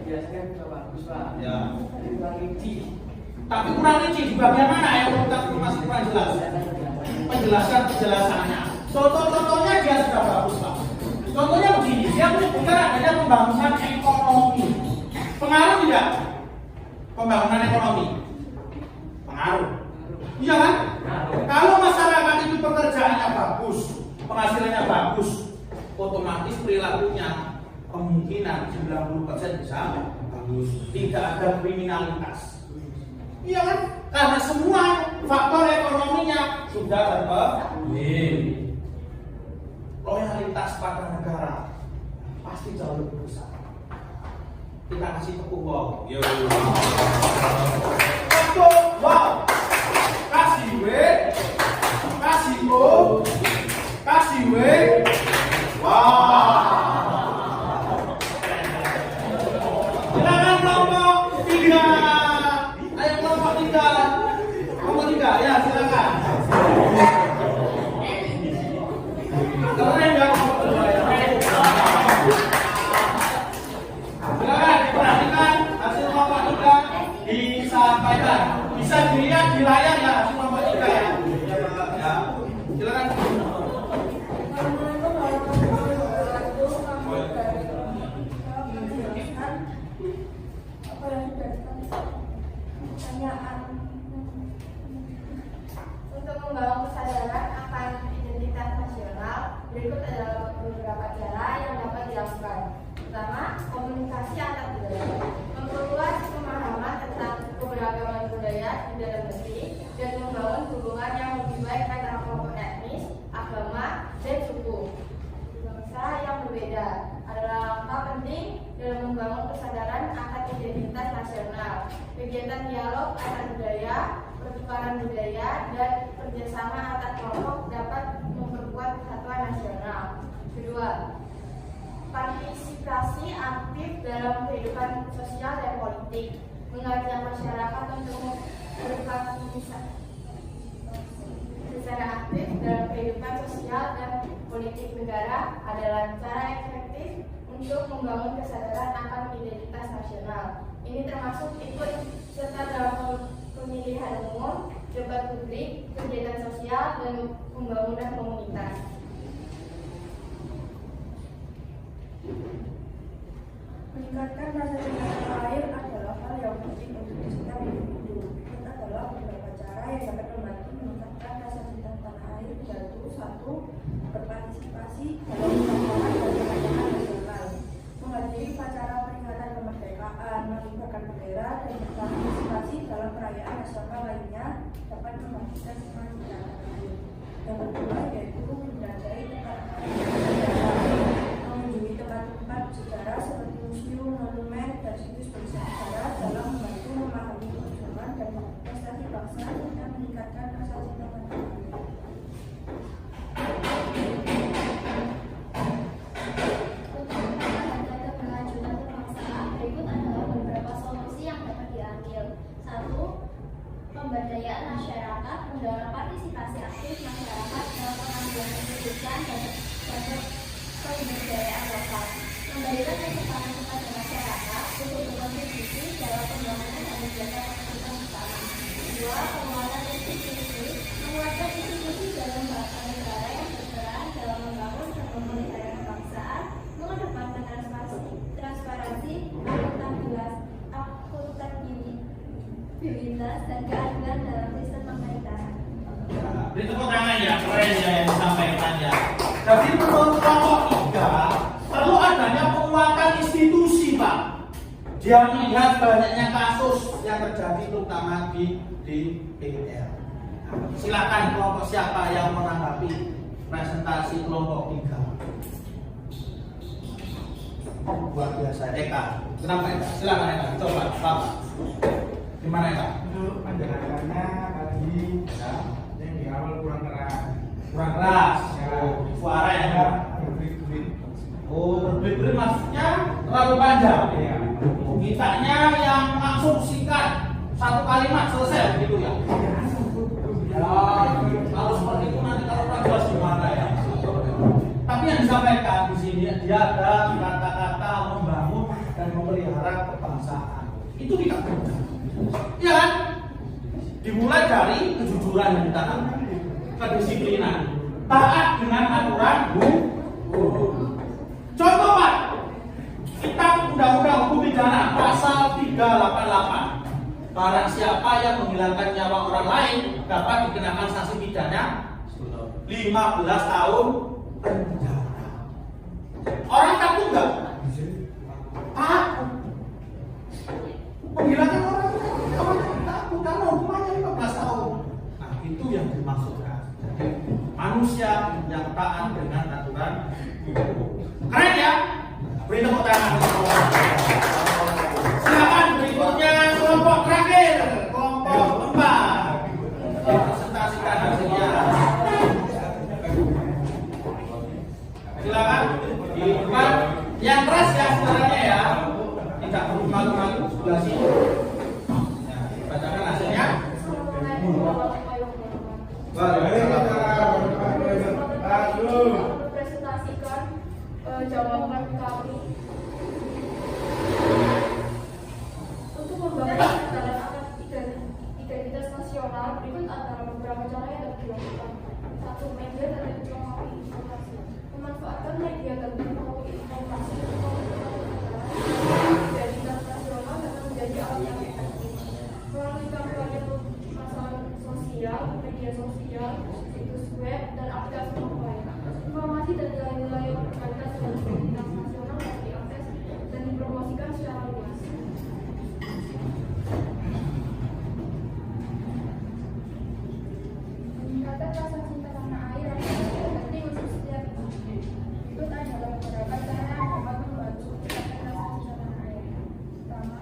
Biasanya bisa bagus Pak. Ya. Kurang rinci. Tapi kurang rinci di bagian mana yang masih kurang jelas? Penjelasannya. Contoh-contohnya dia sudah bagus Pak. Contohnya begini, dia menyebutkan adanya pembangunan ekonomi. Pengaruh tidak? Pembangunan ekonomi. Pengaruh. Iya kan? Kalau masyarakat itu pekerjaannya bagus, penghasilannya bagus, otomatis perilakunya kemungkinan 90% bisa bagus. Tidak ada kriminalitas. Iya kan? Karena semua faktor ekonominya sudah terpenuhi. Loyalitas pada negara pasti jauh lebih besar. Kita kasih tepuk wow. Yo. Tepuk wow. Kasih W, kasih O, kasih W. Wow. Silakan kelompok 3. Ayo kelompok 3. Kelompok 3 ya silakan. Keren ya kelompok 2 ya. Silakan diperhatikan hasil kelompok 3 disampaikan. Bisa dilihat di layar ya hasil kelompok 3 ya. Ya. Silakan. Apa yang sudah pertanyaan untuk membangun kesadaran akan identitas nasional, berikut adalah beberapa cara yang dapat dilakukan. Pertama, komunikasi antar budaya, memperluas pemahaman tentang keberagaman budaya di dalam negeri dan membangun hubungan yang lebih baik antara kelompok etnis, agama, dan suku bangsa yang berbeda adalah langkah kegiatan dialog antar budaya, pertukaran budaya, dan kerjasama antar kelompok dapat memperkuat kesatuan nasional. Kedua, partisipasi aktif dalam kehidupan sosial dan politik, mengajak masyarakat untuk berpartisipasi secara aktif dalam kehidupan sosial dan politik negara adalah cara efektif untuk membangun kesadaran akan identitas nasional. Ini termasuk ikut serta dalam pemilihan umum, debat publik, kegiatan sosial, dan pembangunan komunitas. Meningkatkan rasa cinta tanah air adalah hal yang penting untuk setiap individu. Ini adalah beberapa cara yang dapat membantu meningkatkan rasa cinta tanah air, yaitu 1. Berpartisipasi dalam perayaan dan perayaan nasional, menghadiri upacara peringatan kemerdekaan, mengibarkan bendera, dan berpartisipasi dalam perayaan nasional lainnya dapat membangkitkan semangat cinta tanah air. Yang kedua yaitu menjelajahi tempat-tempat mengunjungi tempat-tempat sejarah seperti museum, monumen, dan situs bersejarah dalam membantu memahami perjuangan dan prestasi bangsa serta meningkatkan rasa cinta tanah air. Untuk menjaga keberlanjutan kebangsaan, berikut adalah beberapa solusi yang dapat diambil. 1. Pemberdayaan masyarakat, mendorong partisipasi aktif masyarakat dalam pengambilan keputusan dan pemberdayaan lokal. Memberikan kesempatan kepada masyarakat untuk berkontribusi dalam pembangunan dan menjaga kepentingan bersama. 2. Penguatan institusi, menguatkan institusi dalam bahasa negara yang berperan dalam membangun dan memelihara kebangsaan, mengedepankan transparansi, akuntabilitas, dan keadilan dalam sistem pemerintahan. Beri tepuk tangan ya, keren ya yang disampaikan ya. Jadi menurut kelompok 3 perlu adanya penguatan institusi, Pak. Dia melihat banyaknya kasus yang terjadi terutama di DPR. Silakan kelompok siapa yang menanggapi presentasi kelompok 3. Luar biasa, Eka. Kenapa Eka? Silakan Eka, coba Pak. Gimana Eka? Untuk penjelasannya tadi ya, yang di awal kurang keras. Kurang keras. Ya, Suara yang berbelit-belit. berbelit-belit maksudnya terlalu panjang. Iya. Mintanya yang langsung singkat, satu kalimat selesai begitu ya. Ya, kalau seperti itu nanti kalau jelas gimana ya. Tapi yang disampaikan di sini dia ada kata-kata membangun dan memelihara kebangsaan. Itu tidak mudah. Ya kan? Dimulai dari kejujuran yang ditanamkan, kedisiplinan, taat dengan aturan hukum. Contoh Pak, Kitab Undang-Undang Hukum Pidana pasal 388. Barang siapa yang menghilangkan nyawa orang lain dapat dikenakan sanksi pidana 15 tahun penjara. Orang takut nggak? Takut. Menghilangkan orang takut karena hukumannya 15 tahun. Nah itu yang dimaksudkan. Manusia yang taat dengan aturan hukum. Keren ya? Beri tepuk tangan. Silakan berikutnya kelompok terakhir, kelompok 4. Presentasikan hasilnya. Silakan di depan. Yang keras ya suaranya ya. Tidak perlu malu-malu sebelah sini. Nah, bacakan hasilnya. Presentasikan jawaban kami untuk membangun kesadaran identitas nasional. Berikut antara beberapa cara yang dapat dilakukan. 1. Media dan teknologi informasi, memanfaatkan media dan teknologi informasi untuk identitas nasional dan menjadi alat yang efektif. Melalui kampanye masalah sosial, media sosial, situs web, dan aplikasi mobile, informasi dan nilai-nilai yang berkaitan dengan identitas nasional dapat diakses dan dipromosikan secara luas. Meningkatkan rasa cinta tanah air adalah penting untuk setiap individu. Berikut adalah beberapa cara yang dapat membantu meningkatkan rasa cinta tanah air. Pertama,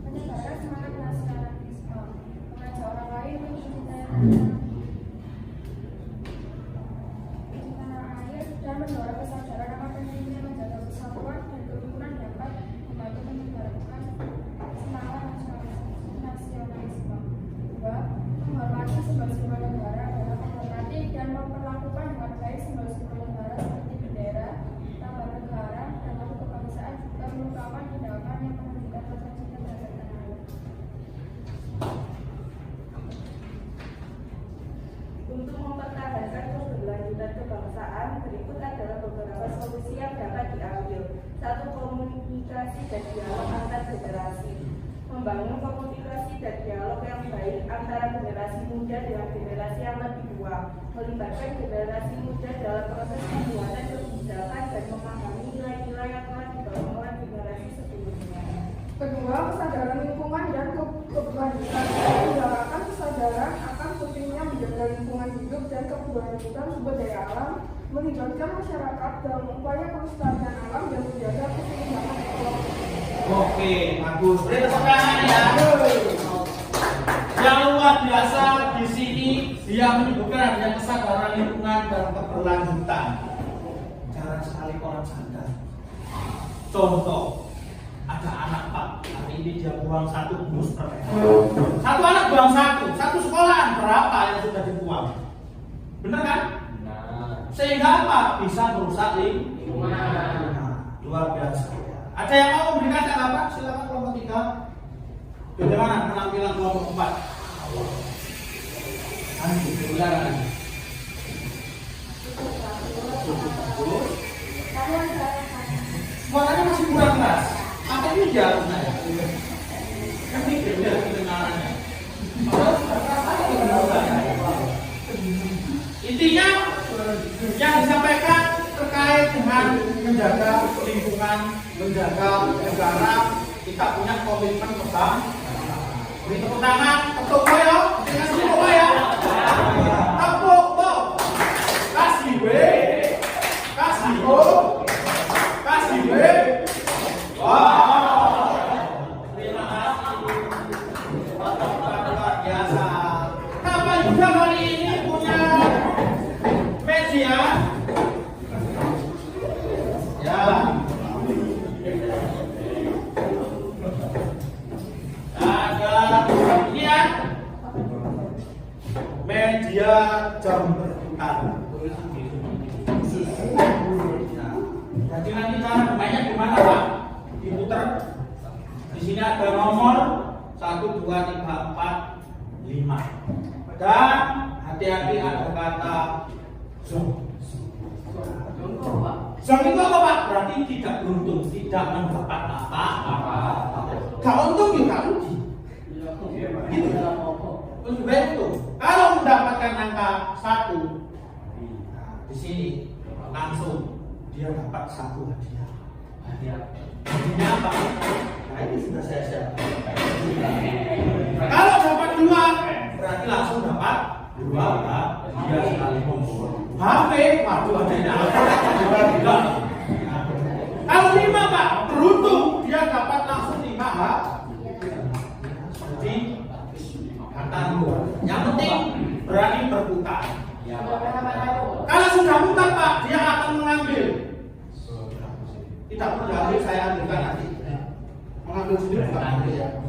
menyebarkan semangat nasional simbol-simbol negara adalah menghormati dan memperlakukan dengan baik simbol-simbol negara seperti bendera, lambang negara, dan lagu kebangsaan juga merupakan tindakan yang menunjukkan rasa cinta terhadap tanah air. Untuk mempertahankan keberlanjutan kebangsaan, berikut adalah beberapa solusi yang dapat diambil. 1. Komunikasi dan dialog antar generasi. Membangun komunikasi dan dialog yang baik antara generasi muda dengan generasi yang lebih tua. Melibatkan generasi muda dalam proses pembuatan kebijakan dan memahami nilai-nilai yang telah dibangun oleh generasi sebelumnya. Kedua, kesadaran lingkungan dan keberlanjutan. Menggalakkan kesadaran akan pentingnya menjaga lingkungan hidup dan keberlanjutan sumber daya alam, melibatkan masyarakat dalam upaya pelestarian alam dan menjaga keseimbangan ekologi. Oke, bagus. Beri tepuk tangan ya. Yang luar biasa di sini dia menunjukkan adanya kesadaran lingkungan dan keberlanjutan. Jarang sekali orang sadar. Contoh, ada anak Pak, hari ini dia buang 1 bungkus permen. 1 anak buang 1 sekolahan berapa yang sudah dibuang? Benar kan? Nah, Sehingga apa? Bisa merusak lingkungan. Luar biasa. Ada yang mau memberikan tanggapan? Silakan kelompok 3. Bagaimana penampilan kelompok 4? Andi, silakan. Suaranya masih kurang keras. Apa ini jalannya? Kan ini beda kedengarannya. Intinya yang disampaikan terkait dengan menjaga lingkungan, menjaga negara, kita punya komitmen bersama. Beri tepuk tangan, tepuk ya, dengan semua ya. Tepuk toh, kasih B, kasih O, kasih B. Wow, terima kasih. Luar biasa. Kapan juga hari ini punya media? Ya. Ada ini ya. Media jam berputar. Jadi nanti cara bermainnya gimana Pak? Diputar. Di sini ada nomor 1, 2, 3, 4, 5. Dan hati-hati ada kata zoom. Zoom itu apa Pak? Berarti tidak beruntung, tidak mendapat apa-apa. Gak untung juga rugi. Gitu. Lebih baik itu. Kalau mendapatkan angka 1 di sini langsung dia dapat 1 hadiah. Hadiahnya apa? Nah ini sudah saya siapkan. Kalau dapat 2 berarti langsung dapat 2 hadiah sekaligus. HP, waduh hadiahnya. Kalau 5 Pak, beruntung dia dapat langsung 5 Jadi kata 2. Yang penting berani berputar. Kalau sudah putar Pak, dia akan mengambil. Tidak perlu diambil, saya ambilkan nanti. Mengambil sendiri Pak.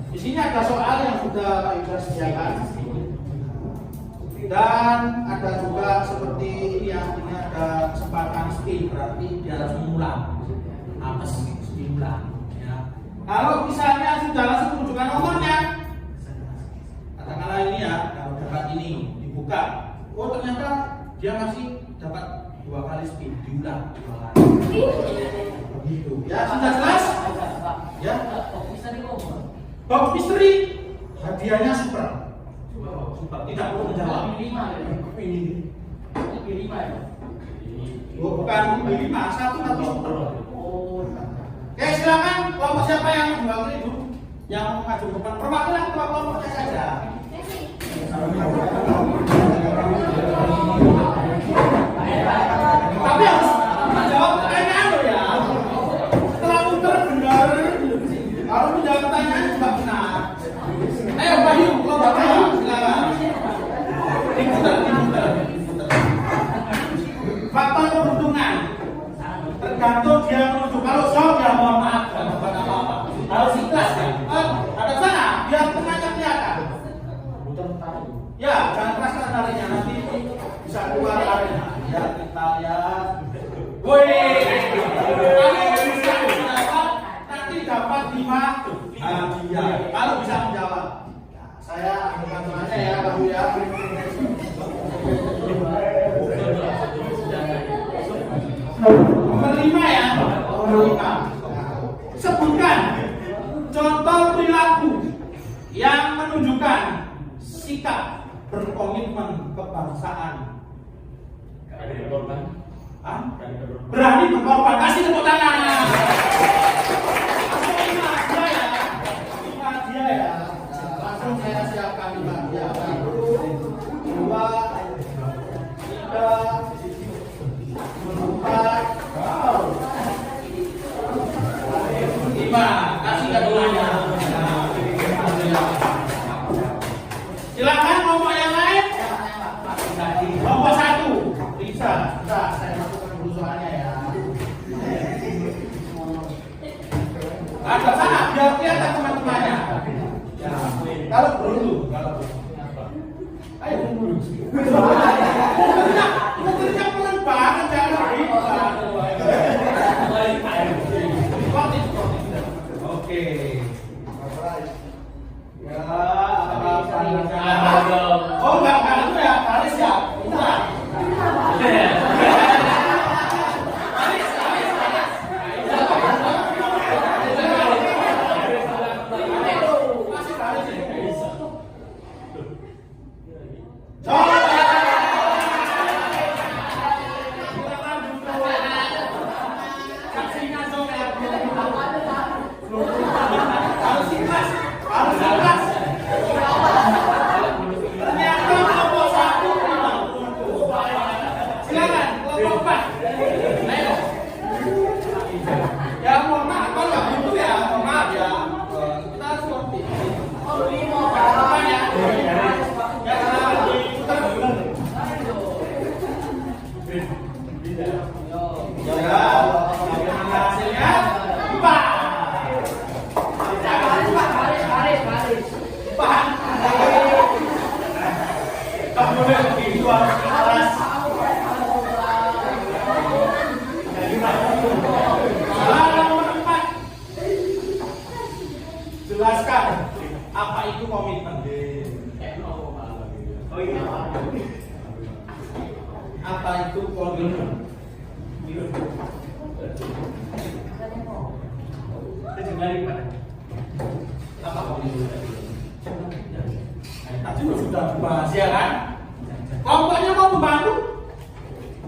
Di sini ada soal yang sudah Pak Iqbal sediakan. Dan ada juga seperti ini ya, ini ada kesempatan spin, berarti dia harus mengulang. Apa sih spin ulang? Ya. Kalau misalnya sudah langsung menunjukkan nomornya, katakanlah ini ya, kalau dapat ini dibuka, oh ternyata dia masih dapat 2 kali spin, diulang 2 kali. Begitu. Ya sudah jelas? Ya. Box misteri hadiahnya super. Super. Tidak perlu menjawab. Ini. Oh, bukan 5, 1 tapi super. Oke, silakan kelompok siapa yang mewakili Ibu? Yang maju ke depan. Perwakilan kelompoknya saja. Tapi harus menjawab pertanyaan loh ya. Setelah muter benar, harus menjawab pertanyaan juga benar. Ayo Bayu, kelompok Bayu, silakan. Diputar. Faktor keberuntungan tergantung dia menuju. Kalau jauh ya mohon maaf, jangan apa-apa. Harus ikhlas ya. Ada sana, biar tengahnya kelihatan. Ya, jangan keras. tariknya nanti bisa keluar tariknya. Ya kita lihat. Woi, kalau bisa menjawab nanti dapat 5 hadiah. Kalau bisa menjawab, saya bukan temannya ya, Baru ya. Nomor 5 ya, nomor 5. Sebutkan contoh perilaku yang menunjukkan sikap berkomitmen kebangsaan. Berani berkorban. Kasih tepuk tangan. Langsung 5 hadiah ya. 5 hadiah ya. Langsung saya siapkan 5 hadiah. 1, 2, 3, 4, 5. Kasih keduanya. Silakan nomor yang lain. Nomor 1. Bisa. Saya masukkan dulu soalnya ya. Ada sana biar kelihatan teman-temannya. Ya, kalau perlu. Ayo dulu. Mobilnya pelan banget jangan bisa. Oke. Ya, oh enggak itu ya, Haris ya. Enggak. Jelaskan apa itu komitmen. Apa itu komitmen? Apa komitmen? Tadi sudah dibahas ya kan? Kelompoknya mau membantu.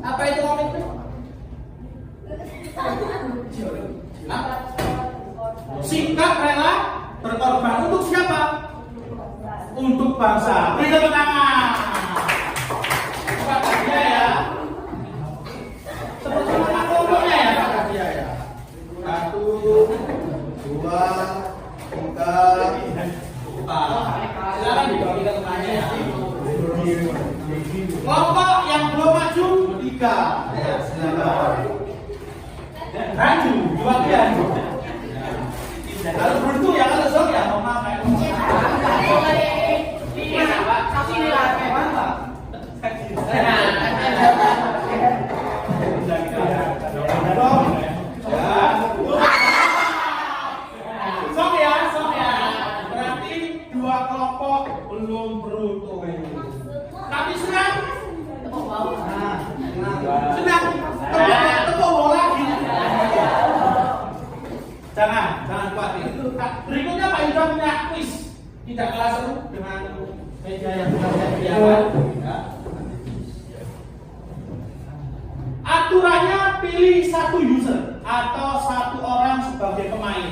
Apa itu komitmen? Sikap rela berkorban untuk siapa? Untuk bangsa. Beri tepuk tangan. Pak Kadia ya. Seperti mana kelompoknya ya Pak Kadia ya? 1, 2, 3, 4. Silakan dibagikan temannya ya. Kelompok yang belum maju 3. Ya, silakan. Maju 2 bagian. Kalau beruntung ya, kalau sok ya mau makan. Sok ya. Berarti 2 kelompok belum beruntung. Tapi senang. Senang. Tepuk bola gitu. Jangan khawatir. Berikutnya Pak Yuda punya kuis. Tidak kalah seru dengan meja yang sudah saya sediakan. Ya. Aturannya pilih 1 user atau 1 orang sebagai pemain.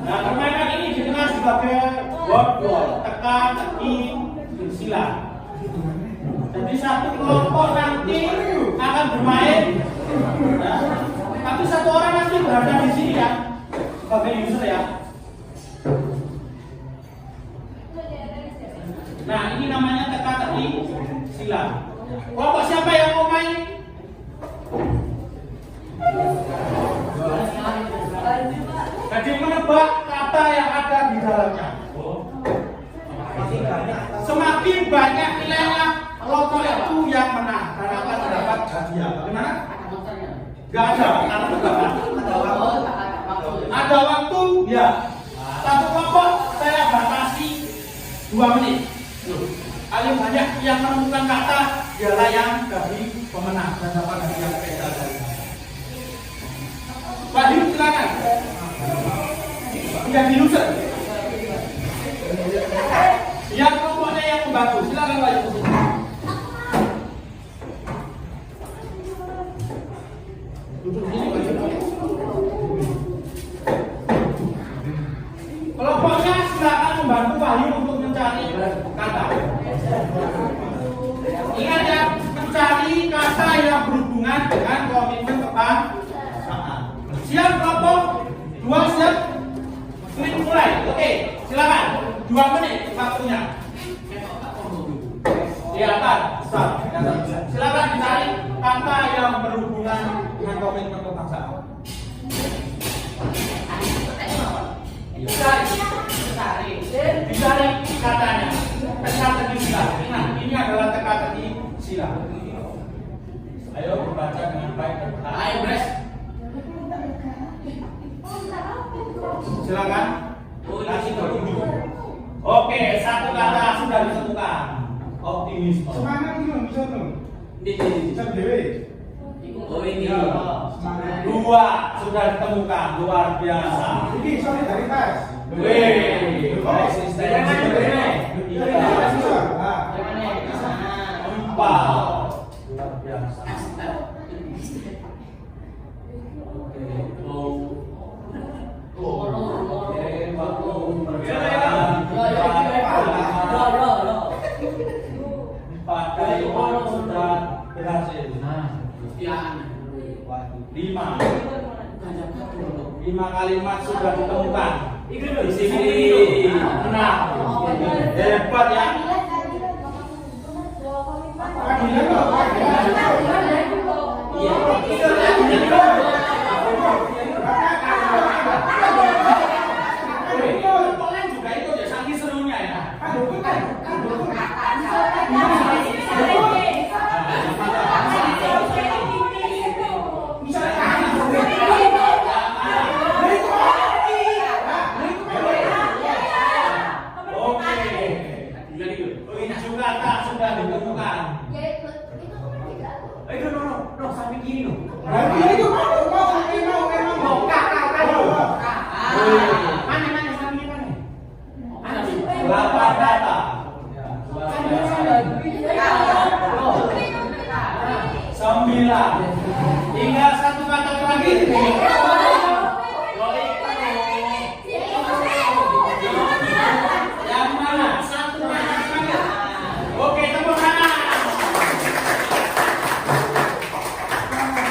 Nah, permainan ini dikenal sebagai board, tekan, teki, silang. Jadi 1 kelompok nanti akan bermain. Ya. Tapi 1 orang nanti berada di sini ya. Sebagai user ya. Nah, ini namanya teka-teki silang. Kelompok siapa yang mau main? Jadi menebak kata yang ada di dalamnya. Semakin banyak nilainya yang menang dan akan mendapat hadiah. Bagaimana? Ada monsternya. Gak ada, karena tebakan. Ada waktu, ya. Satu kelompok saya batasi 2 menit. Paling banyak yang menemukan kata dialah yang jadi pemenang dan dapat hadiah spesial dari saya. Pak Hiu, silakan. Menjadi loser. Yang kelompoknya yang membantu, silakan Pak Hiu. Kelompoknya silakan membantu Wahyu untuk mencari kata. Ingat ya, mencari kata yang berhubungan dengan komitmen kebangsaan. Siap kelompok? 2 siap? Klik mulai. Oke, silakan. 2 menit waktunya. Silakan. Silakan dicari kata yang berhubungan dengan komitmen kebangsaan. Dicari katanya. Teka-teki sila. Nah, ini adalah teka-teki sila. Ayo membaca dengan baik dan benar. Ayo, Bres. Silakan. Kasih petunjuk. Oke, 1 kata sudah ditemukan. Optimisme. Semangat ini bisa dong. Bisa dewe. Oh ini. 2 sudah ditemukan, luar biasa. Ini solidaritas. Wih, konsistensi. 4 luar biasa. Lima kalimat sudah ditemukan. Di sini. Nah, hebat ya. Juga itu ya, saking serunya ya. Sudah ditemukan. Berapa data? 9. Tinggal 1 kata terakhir. Yang mana? 1 kata terakhir. Oke, tepuk tangan.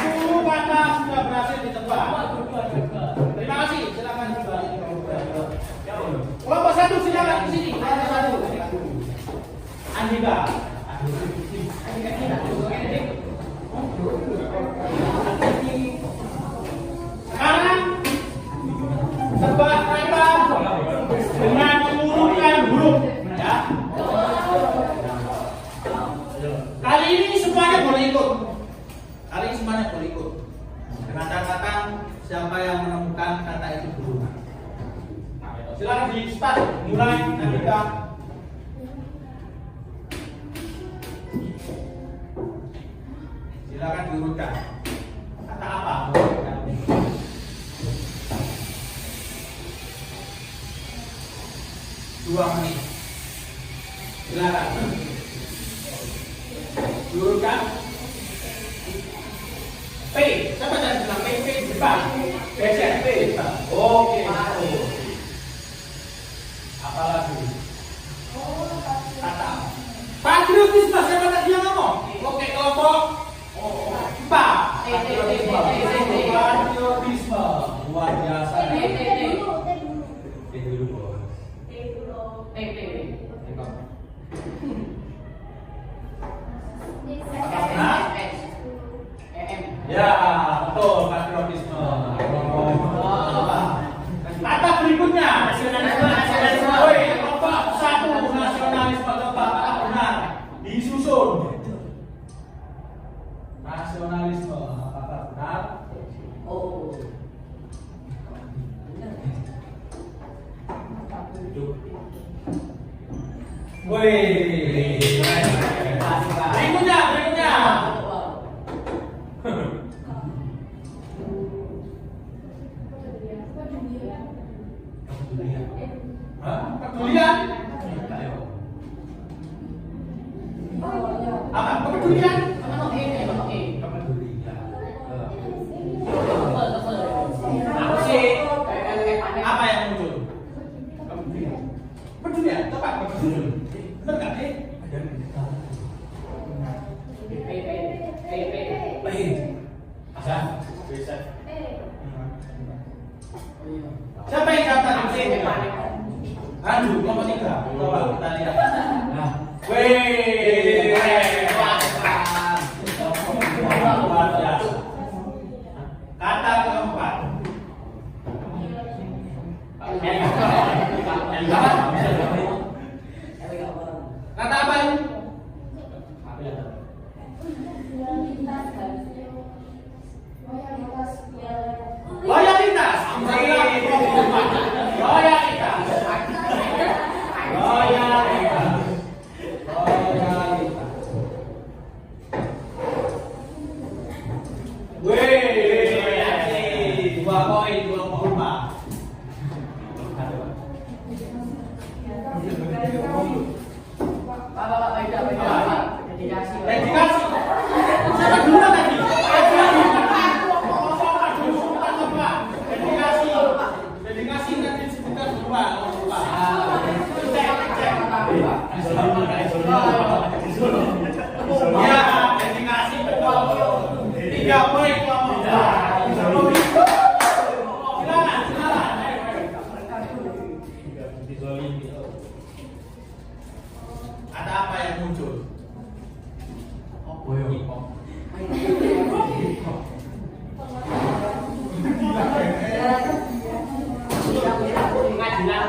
10 kata sudah berhasil ditebak. Terima kasih. Silakan kembali. Kelompok 1 silakan di sini. Kelompok 1. Andika. Sekarang tebak kata dengan mengurutkan huruf, ya. Kali ini semuanya boleh ikut. Dengan catatan siapa yang menemukan kata itu dulu. Silakan di start, mulai Andika. Silakan diurutkan. Kata apa? 2 menit. Silakan. Diurutkan. P. Siapa yang bilang P depan? Geser P. Oke. Apalagi? Kata patriotisme. Siapa tadi yang ngomong? Oke, kelompok 4. Patriotisme. Luar biasa. Ya, betul, patriotisme. Kata berikutnya, nasionalisme. Woi, kelompok 1 nasionalisme, kelompok benar. Disusun. Wih. Berikutnya. Hah? Kepedulian? Apa? Kepedulian? Apa sih? Apa yang muncul? Kepedulian? Tepat, kepedulian. Bener nggak sih? Asa? Bisa. Siapa yang kata nanti? Aduh, nomor 3. Coba kita lihat. Nah, wih, luar biasa. Kata keempat. Kata apa ini? Loyalitas. Wih, 2 poin, 2,4. Dedikasi. Siapa duluan tadi? Dedikasi nanti disebutkan duluan. Ya, dedikasi betul. 3 poin kelompok. Ada apa yang muncul? Pengadilan.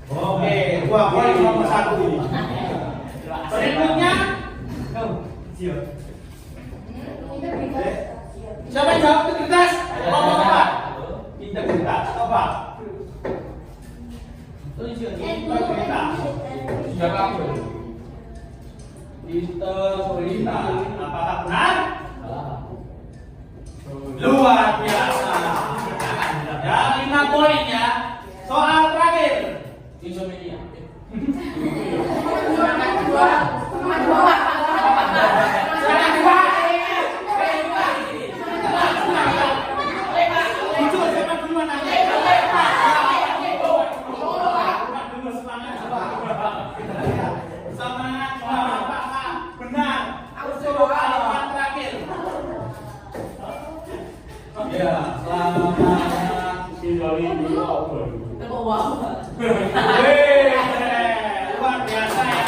Oke, 2 poin nomor 1 ini. Berikutnya, siapa yang jawab integritas? Nomor 4. Integritas, apa? Integritas. Siapa aku? Integritas. Apakah benar? Luar biasa. Ya, 5 poin ya. Soal terakhir. Insomnia. Ya, selamat tinggal di luar biasa ya.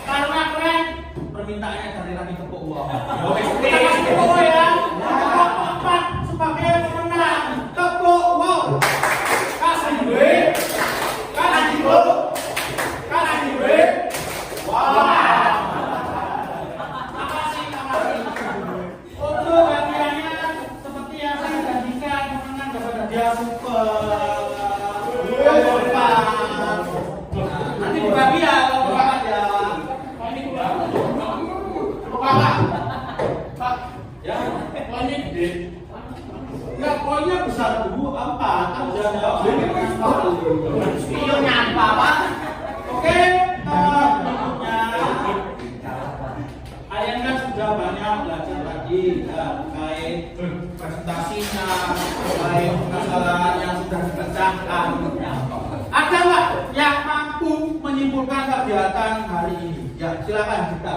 Karena keren, permintaannya dari kami tepuk uang. Kita kasih tepuk uang ya. Empat sebagai pemenang tepuk uang. Kasih duit, kasih duit, kasih duit. Wah. Makasih. Untuk hadiahnya seperti yang saya janjikan, pemenang dapat hadiah super. Nanti dibagi ya kalau berangkat ya. Ini Pak. Ya. poinnya besar dulu apa? Kan udah jawab Iya nyapa Pak. Oke, berikutnya kalian kan sudah banyak belajar lagi ya, terkait presentasinya, terkait masalah yang sudah dipecahkan. Ada nggak yang mampu menyimpulkan kegiatan hari ini? Ya silakan kita.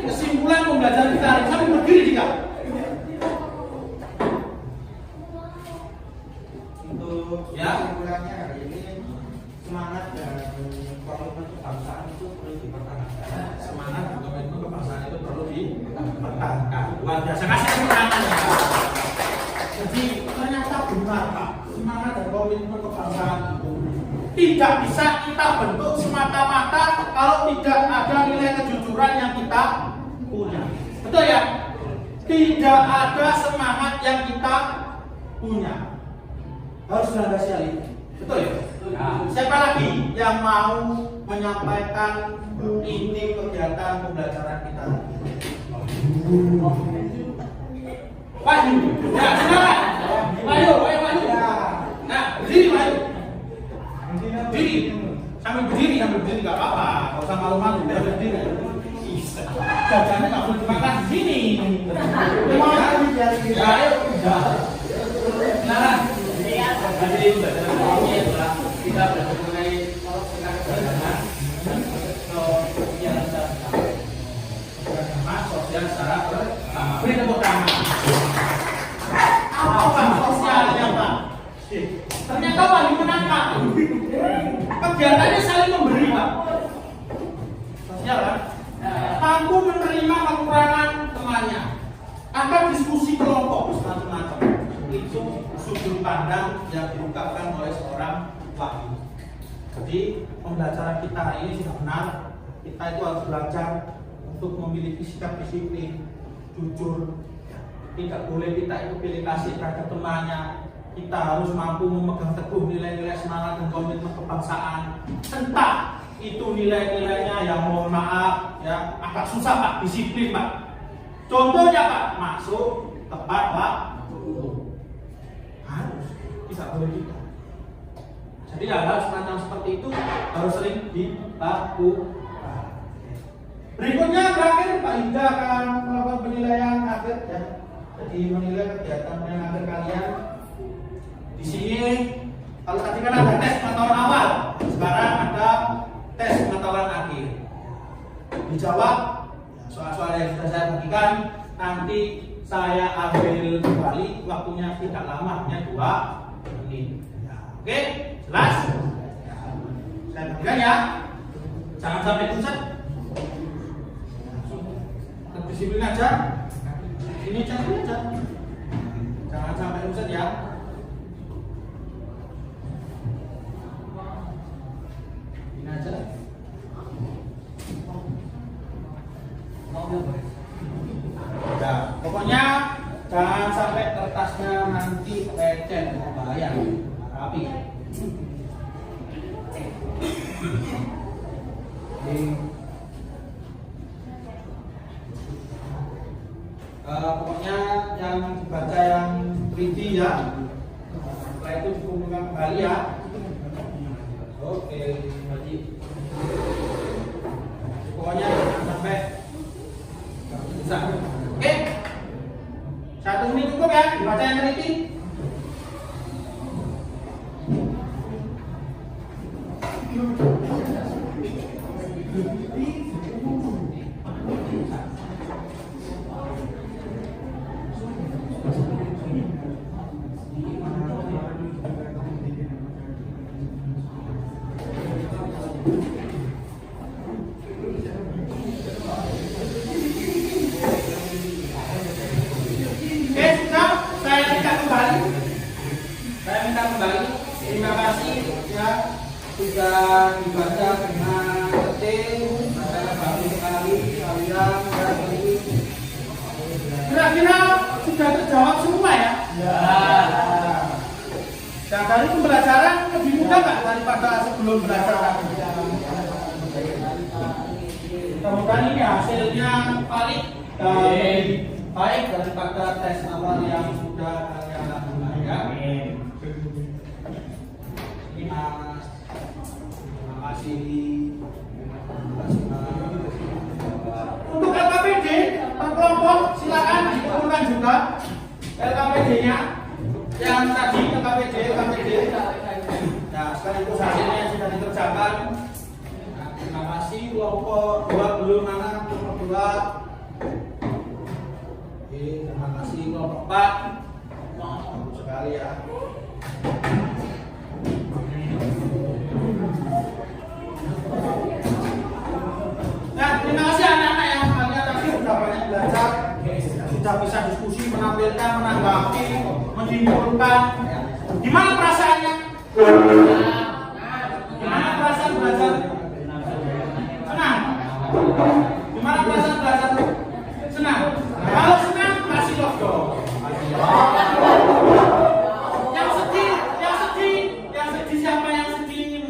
Kesimpulan pembelajaran kita hari ini sampai berdiri juga. Untuk Ya. kesimpulannya hari ini semangat dan komitmen kebangsaan itu perlu dipertahankan. Semangat dan komitmen kebangsaan itu perlu dipertahankan. Luar biasa, kasih tepuk tangan ya. Jadi ternyata benar Pak, semangat dan komitmen kebangsaan itu tidak bisa kita bentuk semata-mata kalau tidak ada nilai kejujuran yang kita punya. Betul ya? Tidak ada semangat yang kita punya. Harus landasi hal itu. Betul ya? Siapa lagi yang mau menyampaikan inti kegiatan pembelajaran kita? Wahyu. Ya, silakan. Wahyu. Nah, berdiri Wahyu. Berdiri. Sambil berdiri nggak apa-apa. Nggak usah malu-malu, biar berdiri. Jajannya nggak boleh dimakan di sini. Ya, ayo. Nah, jadi pembelajaran ini adalah kita belajar mengenai keberagaman, sosial secara bersama. Beri tepuk tangan. Apa sosialnya Pak? Ternyata paling menangkap. Kegiatannya saling memberi Pak. Sosial kan? Mampu menerima kekurangan temannya. Ada diskusi kelompok macam-macam. Itu sudut pandang yang diungkapkan oleh seorang wahyu. Jadi pembelajaran kita hari ini sudah benar. Kita itu harus belajar untuk memiliki sikap disiplin, jujur. Tidak boleh kita itu pilih kasih terhadap temannya. Kita harus mampu memegang teguh nilai-nilai semangat dan komitmen kebangsaan. Entah itu nilai-nilainya yang mohon maaf ya agak susah Pak, disiplin Pak. Contohnya Pak, masuk tepat waktu. Harus, tidak boleh kita. Jadi hal-hal semacam seperti itu harus sering dilakukan. Berikutnya terakhir Pak Ida akan melakukan penilaian akhir ya. Jadi menilai kegiatan yang akhir kalian. Di sini kalau tadi kan ada tes pengetahuan awal, sekarang ada tes pengetahuan akhir. Dijawab soal-soal yang sudah saya bagikan, nanti saya ambil kembali, waktunya tidak lama, hanya 2 menit. Ya, oke, jelas? Ya, saya bagikan ya. Jangan sampai pusat. Disiplin aja. Ini cantik aja. Jangan sampai pusat ya. Ini aja. Ya, pokoknya jangan sampai kertasnya nanti lecet, bahaya, rapi. Pokoknya yang dibaca yang teliti ya. Setelah itu dikumpulkan kembali ya. Oke, Haji. Pokoknya jangan sampai bisa. Oke. 1 menit cukup ya, dibaca yang teliti. Terima kasih ya sudah dibaca dengan tertib, saya baru sekali kalian ini. Kira-kira sudah terjawab semua ya? Ya. Dan dari pembelajaran lebih mudah nggak daripada sebelum belajar? Mudah-mudahan ini hasilnya valid dan baik daripada tes awal yang sudah kalian lakukan ya. Ini Mas, terima kasih. Untuk LKPD per kelompok silakan dikumpulkan juga LKPD-nya yang tadi LKPD. Nah, sekaligus hasilnya yang sudah dikerjakan. Nah, terima kasih. Kelompok 2 belum mana? Kelompok 2. Oke, terima kasih. Kelompok 4. Bagus sekali ya. Nah, terima kasih anak-anak yang kalian tadi sudah banyak belajar, sudah bisa diskusi, menampilkan, menanggapi, menyimpulkan. Gimana perasaannya? Gimana perasaan belajar? Senang? Gimana perasaan belajar? Senang? Kalau senang, kasih love dong. Yang sedih siapa yang sedih?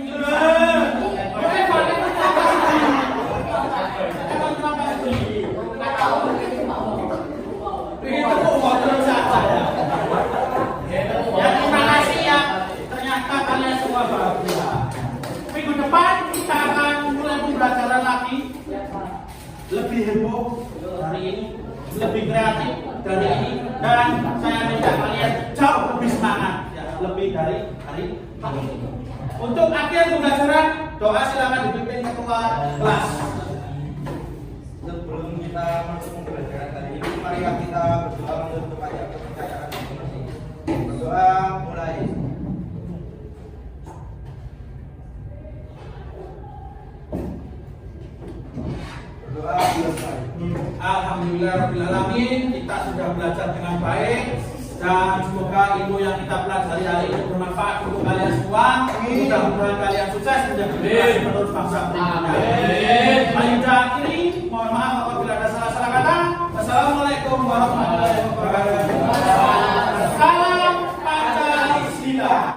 Minggu depan kita akan mulai pembelajaran lagi, lebih heboh dari ini, lebih kreatif dari ini, dan saya minta kalian jauh lebih semangat, lebih dari hari ini. Untuk akhir pembelajaran, doa silakan dipimpin ketua kelas. Sebelum kita masuk pembelajaran tadi ini, mari kita berdoa untuk ayat kepercayaan masing-masing. Berdoa mulai. Berdoa selesai. Alhamdulillahirrahmanirrahim, kita sudah belajar dengan baik dan semoga ilmu yang kita pelajari hari ini bermanfaat untuk kalian semua. Mudah-mudahan kalian sukses menjadi generasi penerus bangsa berikutnya.